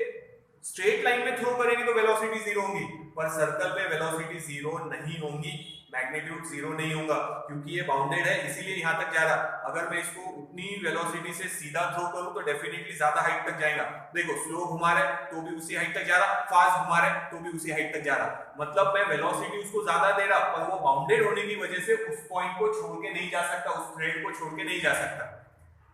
स्ट्रेट लाइन में थ्रो करेंगे तो वेलोसिटी 0 होगी, पर सर्कल में वेलोसिटी 0 नहीं होगी, मैग्नीट्यूड 0 नहीं होगा, क्योंकि ये बाउंडेड है, इसीलिए यहां तक जा रहा। अगर मैं इसको उतनी वेलोसिटी से सीधा थ्रो करूं तो डेफिनेटली ज्यादा हाइट तक जाएगा, देखो स्लो घुमा रहा है तो भी उसी हाइट तक जा रहा, फास्ट घुमा रहा है तो भी उसी हाइट तक जा रहा, मतलब मैं वेलोसिटी उसको ज्यादा दे रहा, पर वो बाउंडेड होने की वजह से उस पॉइंट को छोड़ के नहीं जा सकता, उस थ्रेड को छोड़ के नहीं जा सकता।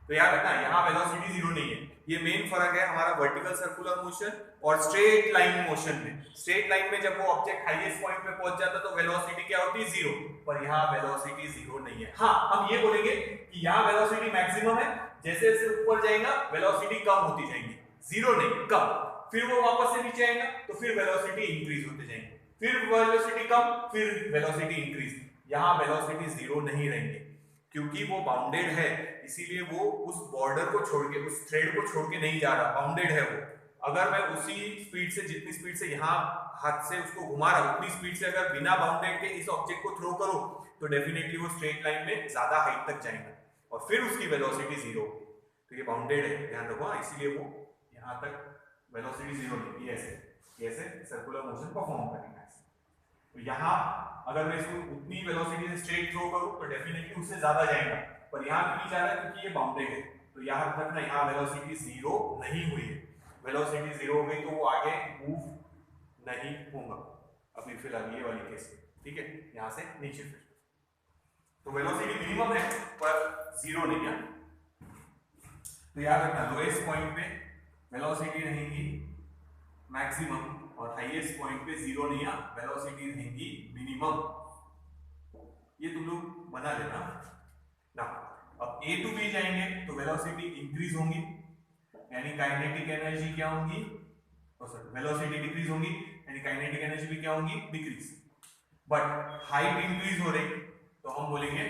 तो याद रखना, यहाँ वेलोसिटी 0 नहीं है, ये मेन फर्क है हमारा वर्टिकल सर्कुलर मोशन और स्ट्रेट लाइन मोशन में। स्ट्रेट लाइन में जब वो ऑब्जेक्ट हाईएस्ट पॉइंट पे पहुंच जाता तो वेलोसिटी क्या होती है, 0, पर यहाँ वेलोसिटी 0 नहीं है। हाँ, हम ये बोलेंगे कि यहाँ वेलोसिटी मैक्सिमम है, जैसे जैसे ऊपर जाएगा वेलोसिटी कम होती जाएगी, 0 नहीं, कम, फिर वो वापस से नीचे आएगा तो फिर वेलोसिटी इंक्रीज होते जाएंगे, फिर वेलोसिटी कम, फिर वेलोसिटी इंक्रीज, यहाँ वेलोसिटी 0 नहीं रहेंगे, क्योंकि वो बाउंडेड है, इसीलिए वो उस बॉर्डर को छोड़ के, उस थ्रेड को छोड़ के नहीं जा रहा, बाउंडेड है वो। अगर मैं उसी स्पीड से, जितनी स्पीड से यहाँ हाथ से उसको घुमा रहा, उतनी स्पीड से अगर बिना बाउंडेड के इस ऑब्जेक्ट को थ्रो करूं तो डेफिनेटली वो स्ट्रेट लाइन में ज्यादा हाइट तक जाएगा और फिर उसकी वेलोसिटी 0। तो ये बाउंडेड है, ध्यान रखो, इसीलिए वो यहाँ तक वेलोसिटी 0 नहीं, ये ऐसे सर्कुलर मोशन परफॉर्म करेगा। तो यहाँ अगर मैं इसको उतनी वेलोसिटी से स्ट्रेट थ्रो करूं तो डेफिनेटली उससे ज्यादा जाएगा, पर यहाँ क्यों नहीं जा रहा है, क्योंकि ये बाउंडेड है। तो यहाँ तक ना, यहाँ वेलोसिटी 0 नहीं हुई है, वेलोसिटी 0 हो गई तो वो आगे मूव नहीं होगा अभी फिलहाल ये वाली केस में, ठीक है, यहाँ से नीचे फिर तो वेलोसिटी मिनिमम है पर 0 नहीं है। तो याद रखना, लोएस्ट पॉइंट पे वेलोसिटी रहेगी मैक्सिमम और हाईएस्ट पॉइंट पे 0 नहीं है, वेलोसिटी रहेगी मिनिमम, ये तुम लोग बना लेना ना। अब A to B जाएंगे तो वेलोसिटी इंक्रीज होंगी, यानी काइनेटिक एनर्जी क्या होंगी, वेलोसिटी डिक्रीज होंगी, यानी काइनेटिक एनर्जी भी क्या होंगी, डिक्रीज। बट हाइट इंक्रीज हो रही तो हम बोलेंगे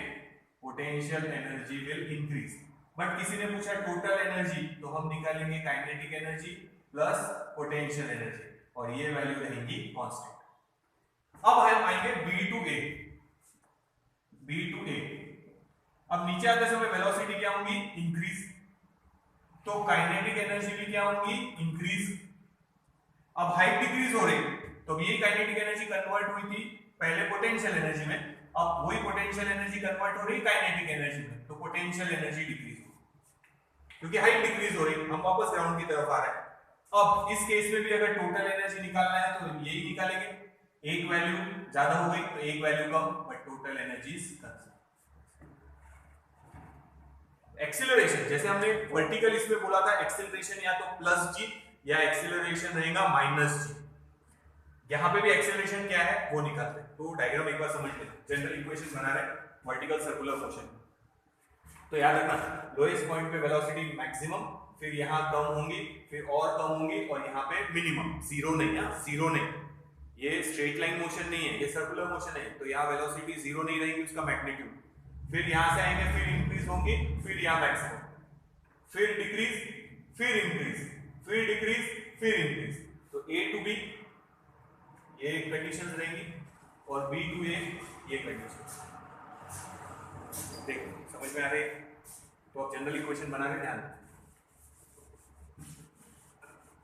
potential energy will increase. But किसी ने पूछा टोटल एनर्जी, तो हम निकालेंगे kinetic energy plus potential energy और ये वैल्यू रहेगी कांस्टेंट। अब हम आएंगे B to A। अब नीचे आते समय वेलोसिटी क्या होगी, इंक्रीज, तो काइनेटिक एनर्जी भी क्या होगी, इंक्रीज। अब हाइट डिक्रीज हो रही तो ये काइनेटिक एनर्जी कन्वर्ट हुई थी पहले पोटेंशियल एनर्जी में, अब वही पोटेंशियल एनर्जी कन्वर्ट हो रही है काइनेटिक एनर्जी में, तो पोटेंशियल एनर्जी डिक्रीज हो, क्योंकि हाइट डिक्रीज हो रही, हम वापस ग्राउंड की तरफ आ रहे हैं। अब इस केस में भी अगर टोटल एनर्जी निकालना है तो यही निकालेंगे, एक वैल्यू ज्यादा हो गई तो एक value come, but total energy acceleration, जैसे हमने वर्टिकल इसमें बोला था एक्सीलरेशन या तो प्लस जी या एक्सीलरेशन रहेगा माइनस जी, यहां पे भी एक्सीलरेशन क्या है वो निकालते हैं। तो डायग्राम एक बार समझ लेना, जनरल इक्वेशन बना रहे हैं वर्टिकल सर्कुलर मोशन। तो याद रखना लोएस्ट पॉइंट पे वेलोसिटी मैक्सिमम, फिर यहां कम होंगी, फिर और कम होंगी, और यहां पे मिनिमम, जीरो नहीं है, जीरो नहीं, ये स्ट्रेट लाइन मोशन नहीं है, ये सर्कुलर मोशन है, तो यहाँ वेलोसिटी जीरो नहीं रहेगी, उसका मैग्नीट्यूड, फिर यहां से आएंगे, फिर इंक्रीज होंगी, फिर यहाँ मैक्सिमम, फिर डिक्रीज, फिर इंक्रीज, फिर डिक्रीज, फिर इंक्रीज। तो ए टू बी ये कंडीशंस रहेंगी और बी टू ए ये कंडीशंस। देखो समझ में आ रही है? तो आप जनरल इक्वेशन बना रहे हैं, ध्यान।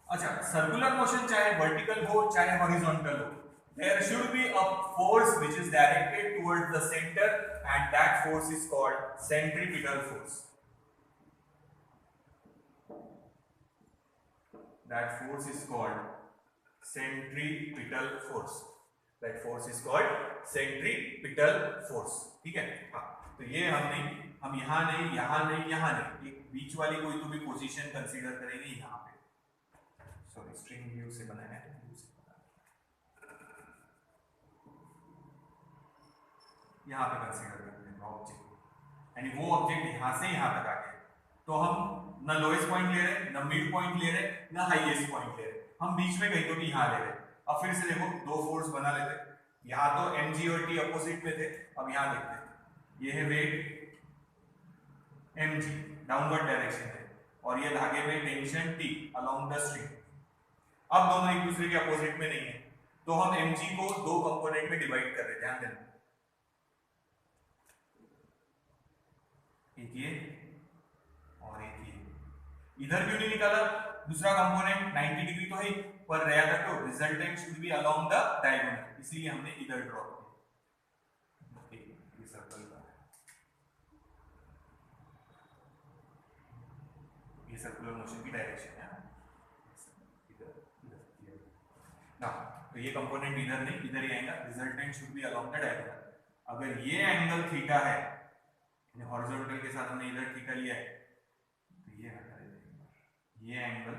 अच्छा, सर्कुलर मोशन चाहे वर्टिकल हो चाहे हॉरिजॉन्टल हो, there should be a force which is directed towards the center and that force is called centripetal force. That force is called centripetal force. That force is called centripetal force. ठीक है? हाँ, तो ये हम यहाँ नहीं, यहाँ नहीं, यहाँ नहीं, एक बीच वाली कोई तो भी पोजीशन कंसीडर करेंगे यहाँ पे। सॉरी, स्ट्रिंग व्यू से बनाया है, यहाँ पे कंसीडर करते हैं ऑब्जेक्ट, यानी वो ऑब्जेक्ट यहाँ से यहाँ तक आ गया, तो हम ना लोएस्ट पॉइंट ले रहे, ना मिड पॉइंट ले रहे, ना हाईएस्ट पॉइंट ले रहे, हम बीच में कहीं तो भी यहाँ ले रहे। अब फिर से देखो दो फोर्स बना लेते, यहाँ तो mg और t अपोजिट में थे, अब यहाँ देखते हैं, ये है वेट mg डाउनवर्ड डायरेक्शन है, और ये धागे में tension t along the string. अब दोनों एक दूसरे के अपोजिट में नहीं है, तो हम mg को दो कंपोनेंट में डिवाइड कर रहे हैं, ध्यान देना, एक ये और एक ये। इधर क्यों नहीं निकाला दूसरा कंपोनेंट? 90 डिग्री तो है, पर याद रखो resultant should be along the diagonal, इसीलिए हमने इधर ड्रॉ किया। ये सर्कल का ये सर्कुलर मोशन की डायरेक्शन है, इधर ना, तो ये कंपोनेंट इधर नहीं, इधर ही आएगा, resultant should be along the diagonal. अगर ये एंगल थीटा है, हॉरिजॉन्टल के साथ हमने इधर थीटा लिया है, तो ये हटा देंगे, ये एंगल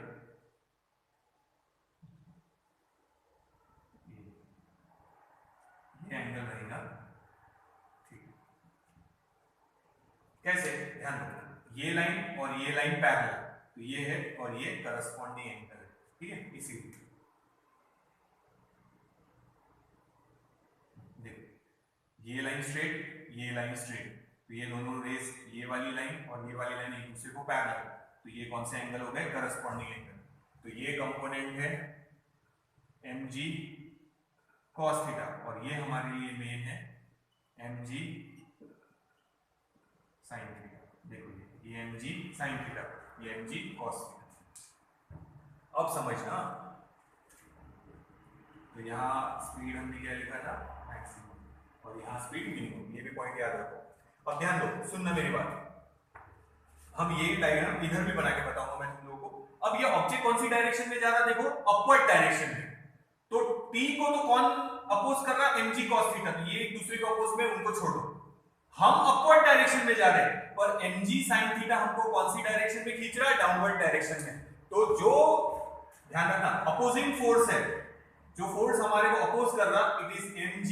ये एंगल रहेगा, ठीक। कैसे? ध्यान रखो, ये लाइन और ये लाइन पैरेलल, तो ये है और ये करस्पॉन्डिंग एंगल है, ठीक है। इसीलिए देखो ये लाइन स्ट्रेट, ये लाइन स्ट्रेट, तो ये दोनों रेस, ये वाली लाइन और ये वाली लाइन एक दूसरे को पैरेलल, तो ये कौन से एंगल हो गए? Corresponding angle. तो ये कंपोनेंट है mg cos थीटा, और ये हमारे लिए मेन है mg sin थीटा। देखो ये mg sin थीटा, ये mg cos थीटा। अब समझना, तो यहाँ स्पीड हमने क्या लिखा था? मैक्सिमम, और यहाँ स्पीड मिनिमम, ये भी पॉइंट याद रखो। अब ध्यान दो, सुनना मेरी बात, हम ये डायग्राम इधर भी बना के बताऊंगा मैं तुम लोगों को। अब ये ऑब्जेक्ट कौन सी डायरेक्शन में जा रहा है? देखो अपवर्ड डायरेक्शन में, तो t को तो कौन अपोज कर रहा है? mg cos थीटा, तो ये एक दूसरे के अपोज में, उनको छोड़ो, हम अपवर्ड डायरेक्शन में जा रहे हैं, पर mg sin थीटा हमको कौन सी डायरेक्शन में खींच रहा है? डाउनवर्ड डायरेक्शन में। तो जो ध्यान रखना अपोजिंग फोर्स है, जो फोर्स हमारे को अपोज कर रहा, it is mg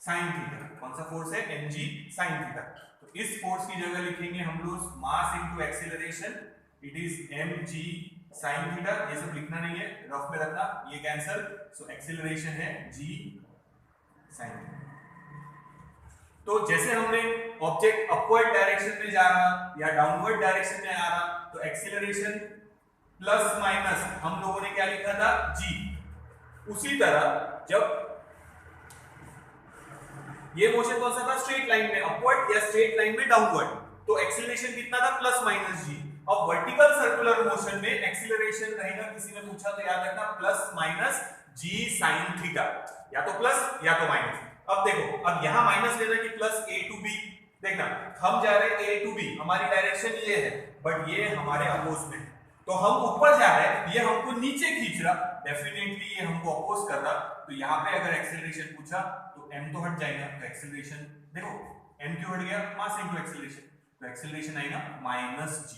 sin theta. कौन सा फोर्स है? mg sin theta. तो इस फोर्स की जगह लिखेंगे हम लोग mass into acceleration, it is mg sin theta. ये सब लिखना नहीं है, रफ में रखना, ये कैंसल, सो एक्सीलरेशन है g sin थीटा। तो जैसे हमने ऑब्जेक्ट अपवर्ड डायरेक्शन में जा रहा या डाउनवर्ड डायरेक्शन में आ रहा, तो एक्सीलरेशन प्लस माइनस हम लोगों ने क्या लिखा था? g। उसी तरह जब ये मोशन कौन सा था? स्ट्रेट लाइन में अपवर्ड या स्ट्रेट लाइन में डाउनवर्ड, तो एक्सीलरेशन कितना था? प्लस माइनस जी। अब वर्टिकल सर्कुलर मोशन में एक्सीलरेशन रहेगा, किसी ने पूछा तो याद रखना प्लस माइनस जी साइन थीटा। या तो प्लस या तो माइनस। अब देखो, अब यहां माइनस लेना कि प्लस ए टू बी, देखना हम जा रहे हैं ए टू बी, हमारी डायरेक्शन ये है बट ये हमारे अपोज में है, तो हम ऊपर जा रहे हैं, ये हमको नीचे खींच रहा, डेफिनेटली ये हमको अपोज कर रहा। तो यहाँ पे अगर एक्सेलरेशन पूछा तो m तो हट जाएगा, तो एक्सेलरेशन देखो m क्यों हट गया, मास इनटू एक्सेलरेशन, तो एक्सेलरेशन आएगा माइनस g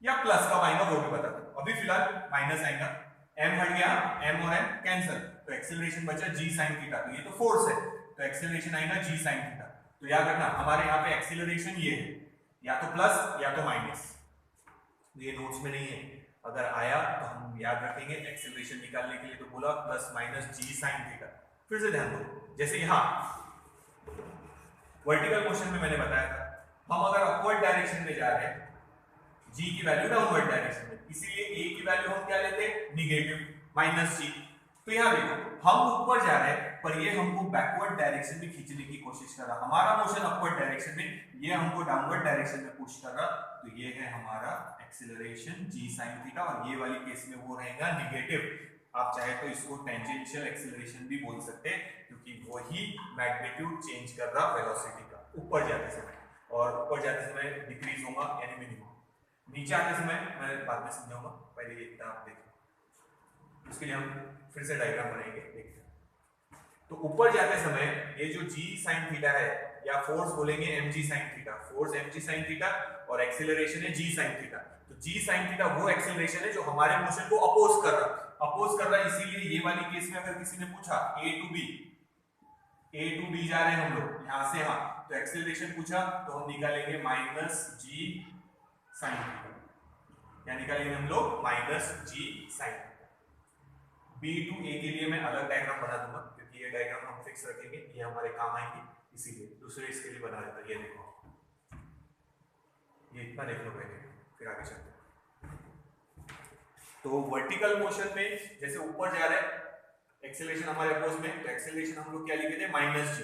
या प्लस कब आएगा वो भी बता दो। अभी फिलहाल माइनस आएगा, m हट गया, m और m कैंसिल, तो एक्सेलरेशन बचा g sin थीटा, तो ये तो फोर्स है तो एक्सेलरेशन आएगा g sin थीटा। तो याद रखना हमारे यहाँ पे एक्सेलरेशन ये है, या तो प्लस या तो माइनस, ये नोट्स में नहीं है, अगर आया तो हम याद रखेंगे। एक्सेलरेशन निकालने के लिए तो बोला plus minus g sin theta. फिर से ध्यान दो, जैसे यहाँ वर्टिकल मोशन में मैंने बताया था, हम अगर अपवर्ड डायरेक्शन में जा रहे हैं, g की वैल्यू डाउनवर्ड डायरेक्शन में, इसीलिए a की वैल्यू हम क्या लेते हैं, नेगेटिव माइनस g। तो यहाँ देखो हम ऊपर जा रहे हैं पर ये हमको बैकवर्ड डायरेक्शन में खींचने की कोशिश कर रहा, हमारा मोशन अपवर्ड डायरेक्शन में, ये हमको डाउनवर्ड डायरेक्शन में पुश कर रहा, तो ये है हमारा एक्सेलरेशन g sin थीटा, और ये वाली केस में वो रहेगा नेगेटिव। आप चाहे तो इसको टेंजेंशियल एक्सेलरेशन भी बोल सकते हैं, क्योंकि वही मैग्नीट्यूड चेंज कर रहा वेलोसिटी का ऊपर जाते समय, और ऊपर जाते समय डिक्रीज होगा यानी मिनिमम, नीचे आते समय मैं बाद में समझाऊंगा, पहले ये आप देखो, उसके लिए हम फिर से डायग्राम बनाएंगे, देखते हैं। तो ऊपर जाते समय ये जो g sin थीटा है, या फोर्स बोलेंगे mg sin theta, force mg sin theta और एक्सेलरेशन है g sin थीटा। तो g sin थीटा वो एक्सेलरेशन है जो हमारे मोशन को अपोज कर रहा, इसीलिए ये वाली केस में अगर किसी ने पूछा a टू b जा रहे हैं हम लोग यहां से, हाँ, तो एक्सेलरेशन पूछा तो हम निकालेंगे माइनस g sin थीटा, या निकालेंगे हम लोग minus g sin। b to a के लिए मैं अलग डायग्राम बना दूंगा, क्योंकि ये डायग्राम हम फिक्स रखेंगे, ये हमारे काम आएंगे, इसीलिए दूसरे इसके लिए बना देता। ये देखो, ये इतना देख लो पहले, फिर आगे चलते हैं। तो वर्टिकल मोशन में जैसे ऊपर जा रहे हैं, एक्सेलरेशन हमारे अपोज में, तो एक्सेलरेशन हम लोग क्या लिखे थे, minus g,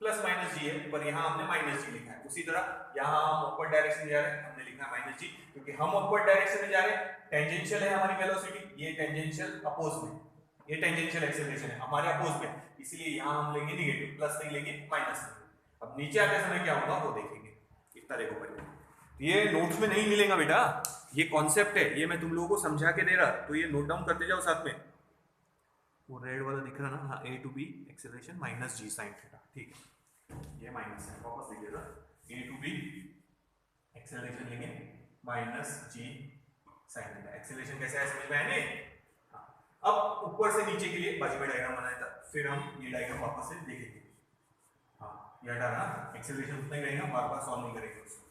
plus minus g है पर यहाँ हमने माइनस g लिखा है। उसी तरह यहाँ हम ऊपर डायरेक्शन जा रहे हैं, हमने लिखा है माइनस g, क्योंकि हम ऊपर डायरेक्शन में जा रहे हैं, टेंजेंशियल है हमारी वेलोसिटी, ये टेंजेंशियल अपोज में, ये टेंजेंशियल एक्सेलरेशन है हमारे अपोज में, इसलिए यहाँ हम लेंगे नेगेटिव, प्लस नहीं लेंगे माइनस लेंगे। अब नीचे आते समय क्या होगा वो देखेंगे, इतना देखो पहले, ये नोट्स में नहीं मिलेगा बेटा, ये कॉन्सेप्ट है, ये मैं तुम लोगों को समझा के दे रहा, तो ये नोट डाउन करते जाओ साथ में। वो रेड वाला दिख रहा ना, हाँ, a to b acceleration minus g sin theta, ठीक है, ये माइनस है, वापस लिखिएगा, a टू b एक्सेलरेशन लेंगे minus g sin theta. Acceleration कैसे है समझ में आया नहीं? हाँ, अब ऊपर से नीचे के लिए बाजू में डायग्राम बनाया था, फिर हम ये डायग्राम वापस से देखेंगे। हाँ, ये डाला एक्सेलरेशन उतना ही रहेगा, बार बार सॉल्व नहीं करेंगे उसको।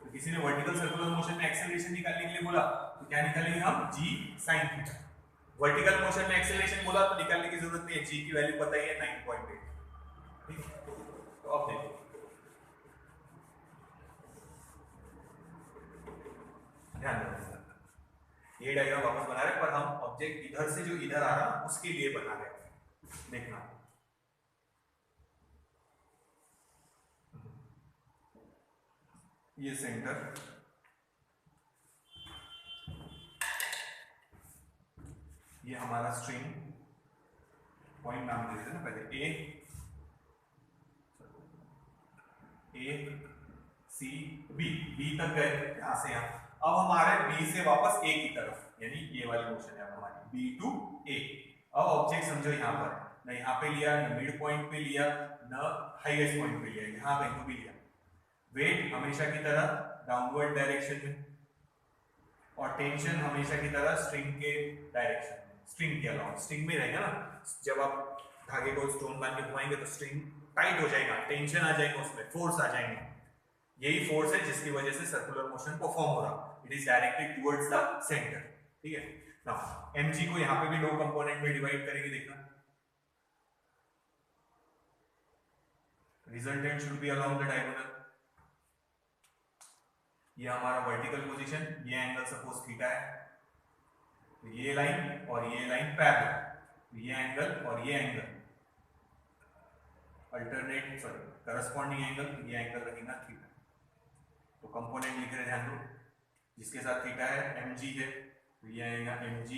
तो किसी ने वर्टिकल सर्कुलर मोशन में एक्सेलरेशन निकालने के लिए बोला, तो क्या निकालेंगे हम, g sin theta. Vertical motion में एक्सेलरेशन बोला तो निकालने की जरूरत नहीं है, g की वैल्यू पता ही है 9.8, ठीक है। तो अब देखो, ध्यान रखना, ये डायग्राम वापस बना रहे हैं, पर हम ऑब्जेक्ट इधर से जो इधर आ रहा उसके लिए बना रहे हैं, देखना। ये सेंटर, ये हमारा स्ट्रिंग पॉइंट नाम दे देते हैं ना पहले, ए सी बी, बी तक गए यहां से यहां, अब हमारे बी से वापस ए की तरफ, यानी ये वाली मोशन है हमारी बी टू ए। अब ऑब्जेक्ट समझो यहाँ पर, न यहाँ पे लिया, न मिड पॉइंट पे लिया, न हाईएस्ट पॉइंट पे लिया, यहाँ कहीं को भी लिया, वेट हमेशा की तरह डाउनवर्ड डायरेक्शन में, और टेंशन हमेशा की तरह स्ट्रिंग के डायरेक्शन में, स्ट्रिंग के अलावा, स्ट्रिंग में रहेगा ना, जब आप धागे को स्टोन बांध के घुमाएंगे तो स्ट्रिंग टाइट हो जाएगा, टेंशन आ जाएगा उसमें, फोर्स आ जाएंगे, यही फोर्स है जिसकी वजह से सर्कुलर मोशन परफॉर्म हो रहा, it is directed towards the centre, ठीक है। नाउ mg को यहाँ पे भी दो कंपोनेंट में डिवाइड करेंगे, देखना, resultant should be along the diagonal, ये हमारा वर्टिकल पोजीशन, ये एंगल सपोज थीटा है, तो ये लाइन और ये लाइन पैरेलल, तो ये एंगल और ये angle alternate, sorry corresponding angle, ये एंगल रहेगा थीटा। तो कंपोनेंट लिख रहे ध्यान दो, जिसके साथ थीटा है mg है, तो ये आएगा mg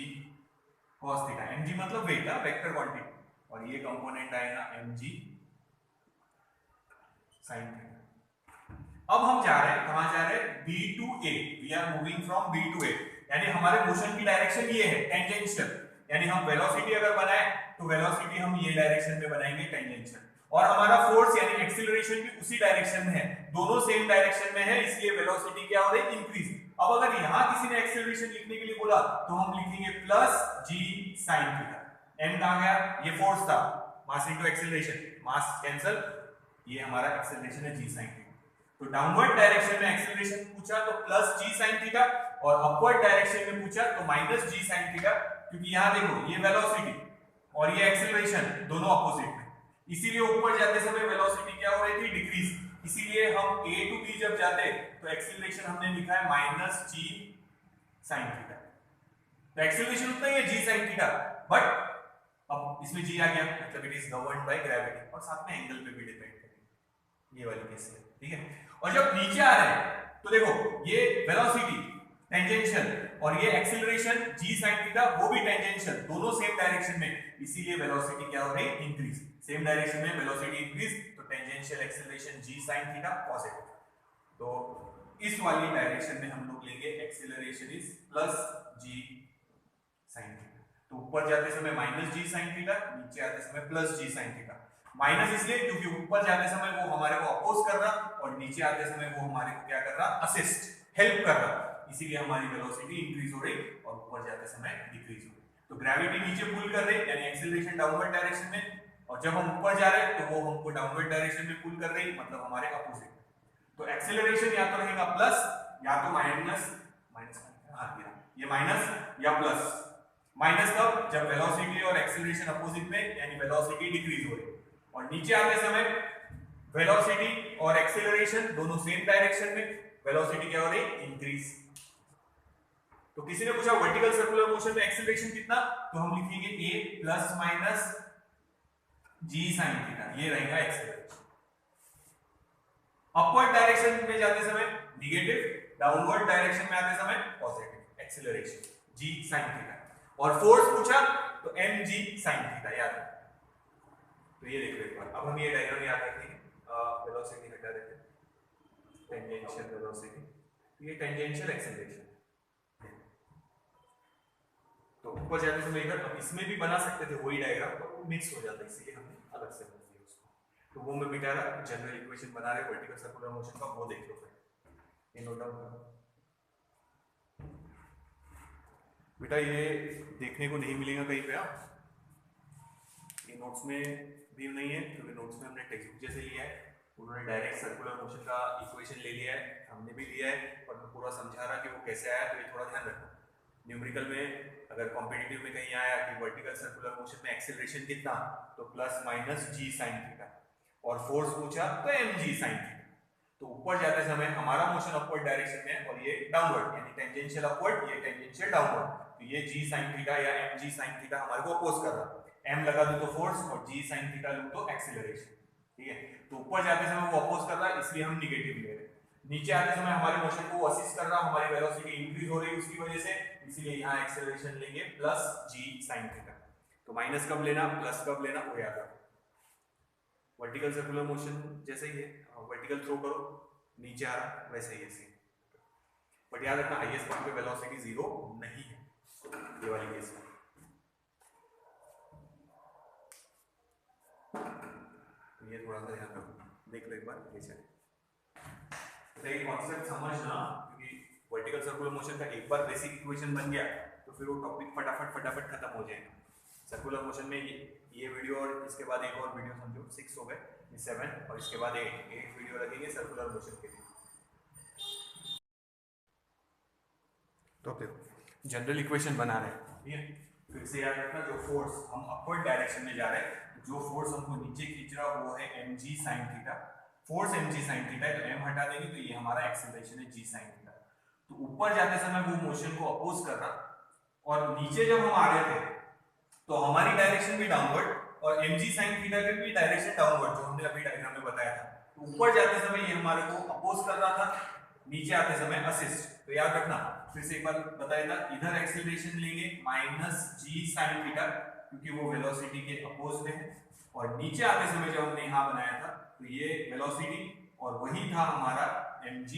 cos थीटा, mg मतलब वेट है, वेक्टर क्वांटिटी, और ये कंपोनेंट आएगा mg sin थीटा। अब हम जा रहे हैं, कहां जा रहे हैं? B to A, we are moving from B to A, यानी हमारे मोशन की डायरेक्शन ये है टेंजेंशियल, यानी हम वेलोसिटी अगर बनाए तो वेलोसिटी हम ये डायरेक्शन में बनाएंगे टेंजेंशियल, और हमारा फोर्स यानी एक्सीलरेशन भी उसी डायरेक्शन में है, दोनों सेम डायरेक्शन में है, इसलिए वेलोसिटी क्या हो रही है? इंक्रीज। अब अगर यहां किसी ने एक्सीलरेशन लिखने के लिए बोला तो हम लिखेंगे plus g sin theta. m कहां गया? ये फोर्स था, मास इनटू एक्सीलरेशन, मास कैंसिल, ये हमारा एक्सीलरेशन है g sin थीटा। तो डाउनवर्ड डायरेक्शन में एक्सीलरेशन पूछा तो प्लस g sin थीटा, और अपवर्ड डायरेक्शन में पूछा तो माइनस g sin थीटा, क्योंकि यहां देखो ये वेलोसिटी और ये एक्सीलरेशन दोनों अपोजिट में, इसीलिए ऊपर जाते समय वेलोसिटी क्या हो रही थी? डिक्रीज, इसीलिए हम a टू b जब जाते तो एक्सीलरेशन हमने लिखा है माइनस g sin थीटा, तो एक्सीलरेशन उतना ही है g sin थीटा, बट अब इसमें g आ गया, मतलब it is governed by gravity, और साथ में एंगल पे भी डिपेंड करेगा, ये वाली केस है, ठीक है। और जब नीचे आ रहे हैं तो देखो ये वेलोसिटी टेंजेंशियल और ये एक्सीलरेशन g sin थीटा वो भी टेंजेंशियल, दोनों सेम डायरेक्शन में, इसीलिए वेलोसिटी क्या हो रही है? इंक्रीज, सेम डायरेक्शन में वेलोसिटी इंक्रीज, तो tangential acceleration g sin theta positive. तो इस वाली डायरेक्शन में हम लोग लेंगे acceleration is plus g sin theta, तो ऊपर जाते समय माइनस g sin थीटा, नीचे आते समय plus g sin theta. Minus इसलिए क्योंकि ऊपर जाते समय वो हमारे को अपोज कर रहा, और नीचे आते समय वो हमारे को क्या कर रहा? असिस्ट, हेल्प कर रहा, इसीलिए हमारी वेलोसिटी इंक्रीज हो रही और ऊपर जाते समय डिक्रीज हो रही। तो ग्रेविटी नीचे पुल कर रही, यानी एक्सीलरेशन डाउनवर्ड डायरेक्शन में, और जब हम ऊपर जा रहे हैं तो वो हमको डाउनवर्ड डायरेक्शन में पुल कर रही, मतलब हमारे अपोजिट। तो एक्सीलरेशन या तो रहेगा प्लस या तो माइनस, ये माइनस या प्लस। माइनस कब? जब वेलोसिटी और एक्सीलरेशन अपोजिट में, यानी वेलोसिटी डिक्रीज हो रही, और नीचे आते समय वेलोसिटी और एक्सीलरेशन दोनों सेम डायरेक्शन में, वेलोसिटी क्या हो रही? इंक्रीज। तो किसी ने पूछा वर्टिकल सर्कुलर मोशन में एक्सीलरेशन कितना, तो हम लिखेंगे a plus minus g sin theta, ये रहेगा एक्सीलरेशन। अपवर्ड डायरेक्शन में जाते समय नेगेटिव, डाउनवर्ड डायरेक्शन में आते समय positive acceleration g sin theta, और फोर्स पूछा तो mg sin थीटा, याद है। तो ये देखो एक बार, अब हम ये डायग्राम याद रखेंगे, वेलोसिटी हटा देते हैं, टेंजेंशियल वेलोसिटी, ये टेंजेंशियल एक्सीलरेशन, तो ऊपर जाने से इधर, अब इसमें भी बना सकते थे वही डायग्राम, तो वो मिक्स हो जाता है, इसलिए हमने अलग से बना दिया उसको। तो वो मैं बेटा जनरल इक्वेशन बना रहे वर्टिकल सर्कुलर मोशन का, वो देख लो फिर, ये नोट डाउन करो बेटा, ये देखने को नहीं मिलेगा कहीं पे, ये नोट्स में भी नहीं है, क्योंकि नोट्स में हमने टेक्स्ट बुक जैसे लिया है, उन्होंने डायरेक्ट सर्कुलर मोशन का इक्वेशन ले लिया है, हमने भी लिया है, और मैं पूरा समझा रहा कि वो कैसे आया, तो ये थोड़ा ध्यान रखना। न्यूमेरिकल में अगर कॉम्पिटिटिव में कहीं आया कि वर्टिकल सर्कुलर मोशन में एक्सीलरेशन कितना, तो plus minus g sin theta, और फोर्स पूछा तो mg sin थीटा। तो ऊपर जाते समय हमारा मोशन अपवर्ड डायरेक्शन में है, और ये डाउनवर्ड, यानी टेंजेंशियल अपवर्ड, ये टेंजेंशियल डाउनवर्ड, तो ये g sin थीटा या mg sin थीटा हमारे को अपोज कर रहा है। m लगा दो तो फोर्स, और g sin थीटा लो तो एक्सीलरेशन, ठीक है। तो ऊपर जाते समय वो अपोज कर रहा है, इसलिए हम नेगेटिव ले रहे हैं। नीचे आते समय हमारे मोशन को असिस्ट कर रहा, हमारी वेलोसिटी इंक्रीज हो रही है उसकी वजह से, इसीलिए यहाँ एक्सेलरेशन लेंगे प्लस g sin थीटा। तो माइनस कब लेना, प्लस कब लेना, वो याद रखो। वर्टिकल सर्कुलर मोशन जैसे ही है, वर्टिकल थ्रो करो, नीचे आ रहा वैसे ही है, बट याद रखना हाईएस्ट पॉइंट पे वेलोसिटी जीरो नहीं है, ये वाली केस में। तो ये थोड़ा सा ध्यान रखो, देख लो एक बार ये चले, तो ये कॉन्सेप्ट समझना, क्योंकि वर्टिकल सर्कुलर मोशन का एक बार बेसिक इक्वेशन बन गया तो फिर वो टॉपिक फटाफट खत्म हो जाएगा। सर्कुलर मोशन में ये वीडियो और इसके बाद एक और वीडियो समझो, 6 हो गए, 7, और इसके बाद 8 वीडियो लगेंगे सर्कुलर मोशन के लिए। तो फिर जनरल इक्वेशन बना रहे हैं, ठीक है। फिर से याद रखना, जो फोर्स हम अपवर्ड डायरेक्शन में जा रहे हैं, जो फोर्स हमको नीचे खींच रहा वो है mg sin theta, force mg sin theta है, तो m हटा देंगे तो ये हमारा एक्सीलरेशन है g sin थीटा। तो ऊपर जाते समय वो मोशन को अपोज कर रहा, और नीचे जब हम आ रहे थे तो हमारी डायरेक्शन भी डाउनवर्ड, और mg sin थीटा की भी डायरेक्शन डाउनवर्ड, जो हमने अभी डायग्राम में बताया था। तो ऊपर जाते समय ये हमारे को अपोज कर रहा था, नीचे आते समय असिस्ट। तो याद रखना फिर से एक बार बताया था, इधर एक्सेलरेशन लेंगे माइनस जी साइन थीटा, क्योंकि वो वेलोसिटी के अपोज में है, और नीचे आते समय जब हमने यहाँ बनाया था तो ये वेलोसिटी और वही था हमारा mg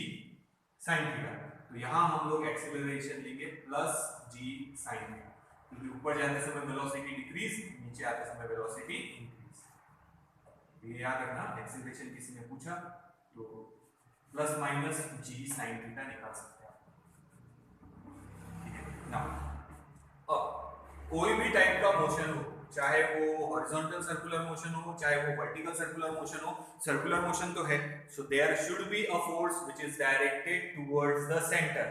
साइन थीटा, तो यहाँ हम लोग एक्सेलरेशन लेंगे प्लस जी साइन थीटा, क्योंकि ऊपर जाते समय वेलोसिटी डिक्रीज, नीचे आते समय वेलोसिटी इंक्रीज। ये याद रखना, एक्सेलरेशन किसी ने पूछा तो प्लस माइनस जी साइन थीटा निकाल सकते हैं। ठीक है ना। अब कोई भी टाइप का मोशन हो, चाहे वो हॉरिजॉन्टल सर्कुलर मोशन हो, चाहे वो वर्टिकल सर्कुलर मोशन हो, सर्कुलर मोशन तो है, so there should be a force which is directed towards the centre,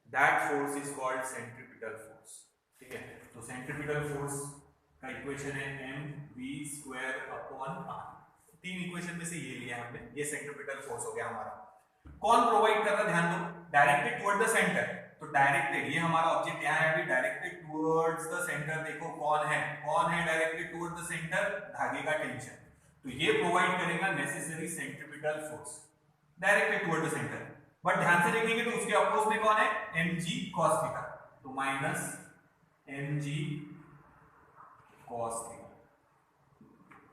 that force is called centripetal force. ठीक है, तो सेंट्रीपिटल फोर्स का इक्वेशन है mv²/r। तीन इक्वेशन में से ये लिया हमने, ये सेंट्रीपिटल फोर्स हो गया हमारा। कौन प्रोवाइड कर रहा है, ध्यान दो, डायरेक्टेड टुवर्ड द सेंटर, तो डायरेक्टेड, ये हमारा ऑब्जेक्ट यहाँ है अभी, डायरेक्टेड टुवर्ड्स द सेंटर, देखो कौन है डायरेक्टेड टुवर्ड्स द सेंटर, धागे का टेंशन, तो ये प्रोवाइड करेगा necessary centripetal force directed toward the centre. But ध्यान से देखेंगे तो उसके अपोज में कौन है, mg cos थीटा, तो माइनस mg cos थीटा।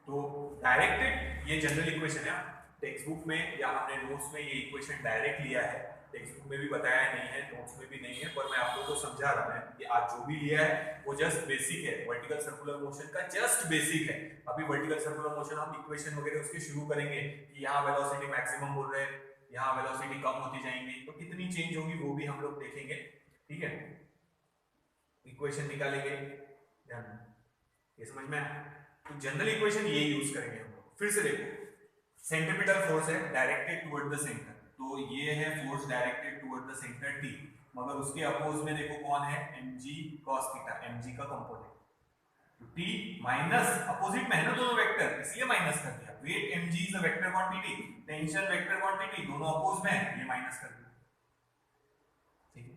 तो डायरेक्टेड, ये जनरल इक्वेशन है, टेक्स्ट बुक में या हमने नोट्स में ये इक्वेशन डायरेक्ट लिया है, टेक्स्ट बुक में भी बताया नहीं है, नोट्स में भी नहीं है, पर मैं आप लोगों को समझा रहा हूं कि आज जो भी लिया है वो जस्ट बेसिक है, वर्टिकल सर्कुलर मोशन का जस्ट बेसिक है। अभी वर्टिकल सर्कुलर मोशन हम इक्वेशन वगैरह उसके शुरू करेंगे कि यहाँ वेलोसिटी मैक्सिमम बोल रहे हैं, यहाँ वेलोसिटी कम होती जाएंगी, तो कितनी चेंज होगी वो भी हम लोग देखेंगे। ठीक है, इक्वेशन निकालेंगे, ये समझ में आया? तो जनरल इक्वेशन ये यूज करेंगे हम लोग। फिर से देखो, सेंट्रीपिटल फोर्स है डायरेक्टेड टुवर्ड द सेंटर, तो ये है force directed toward the centre T, मगर उसके अपोज में देखो कौन है, mg cos थीटा, mg का कंपोनेंट, तो T माइनस अपोजिट में है ना दोनों वेक्टर, इसलिए माइनस कर दिया। Weight mg is a vector quantity, tension vector quantity, दोनों अपोज में है, ये माइनस कर दिया। ठीक है,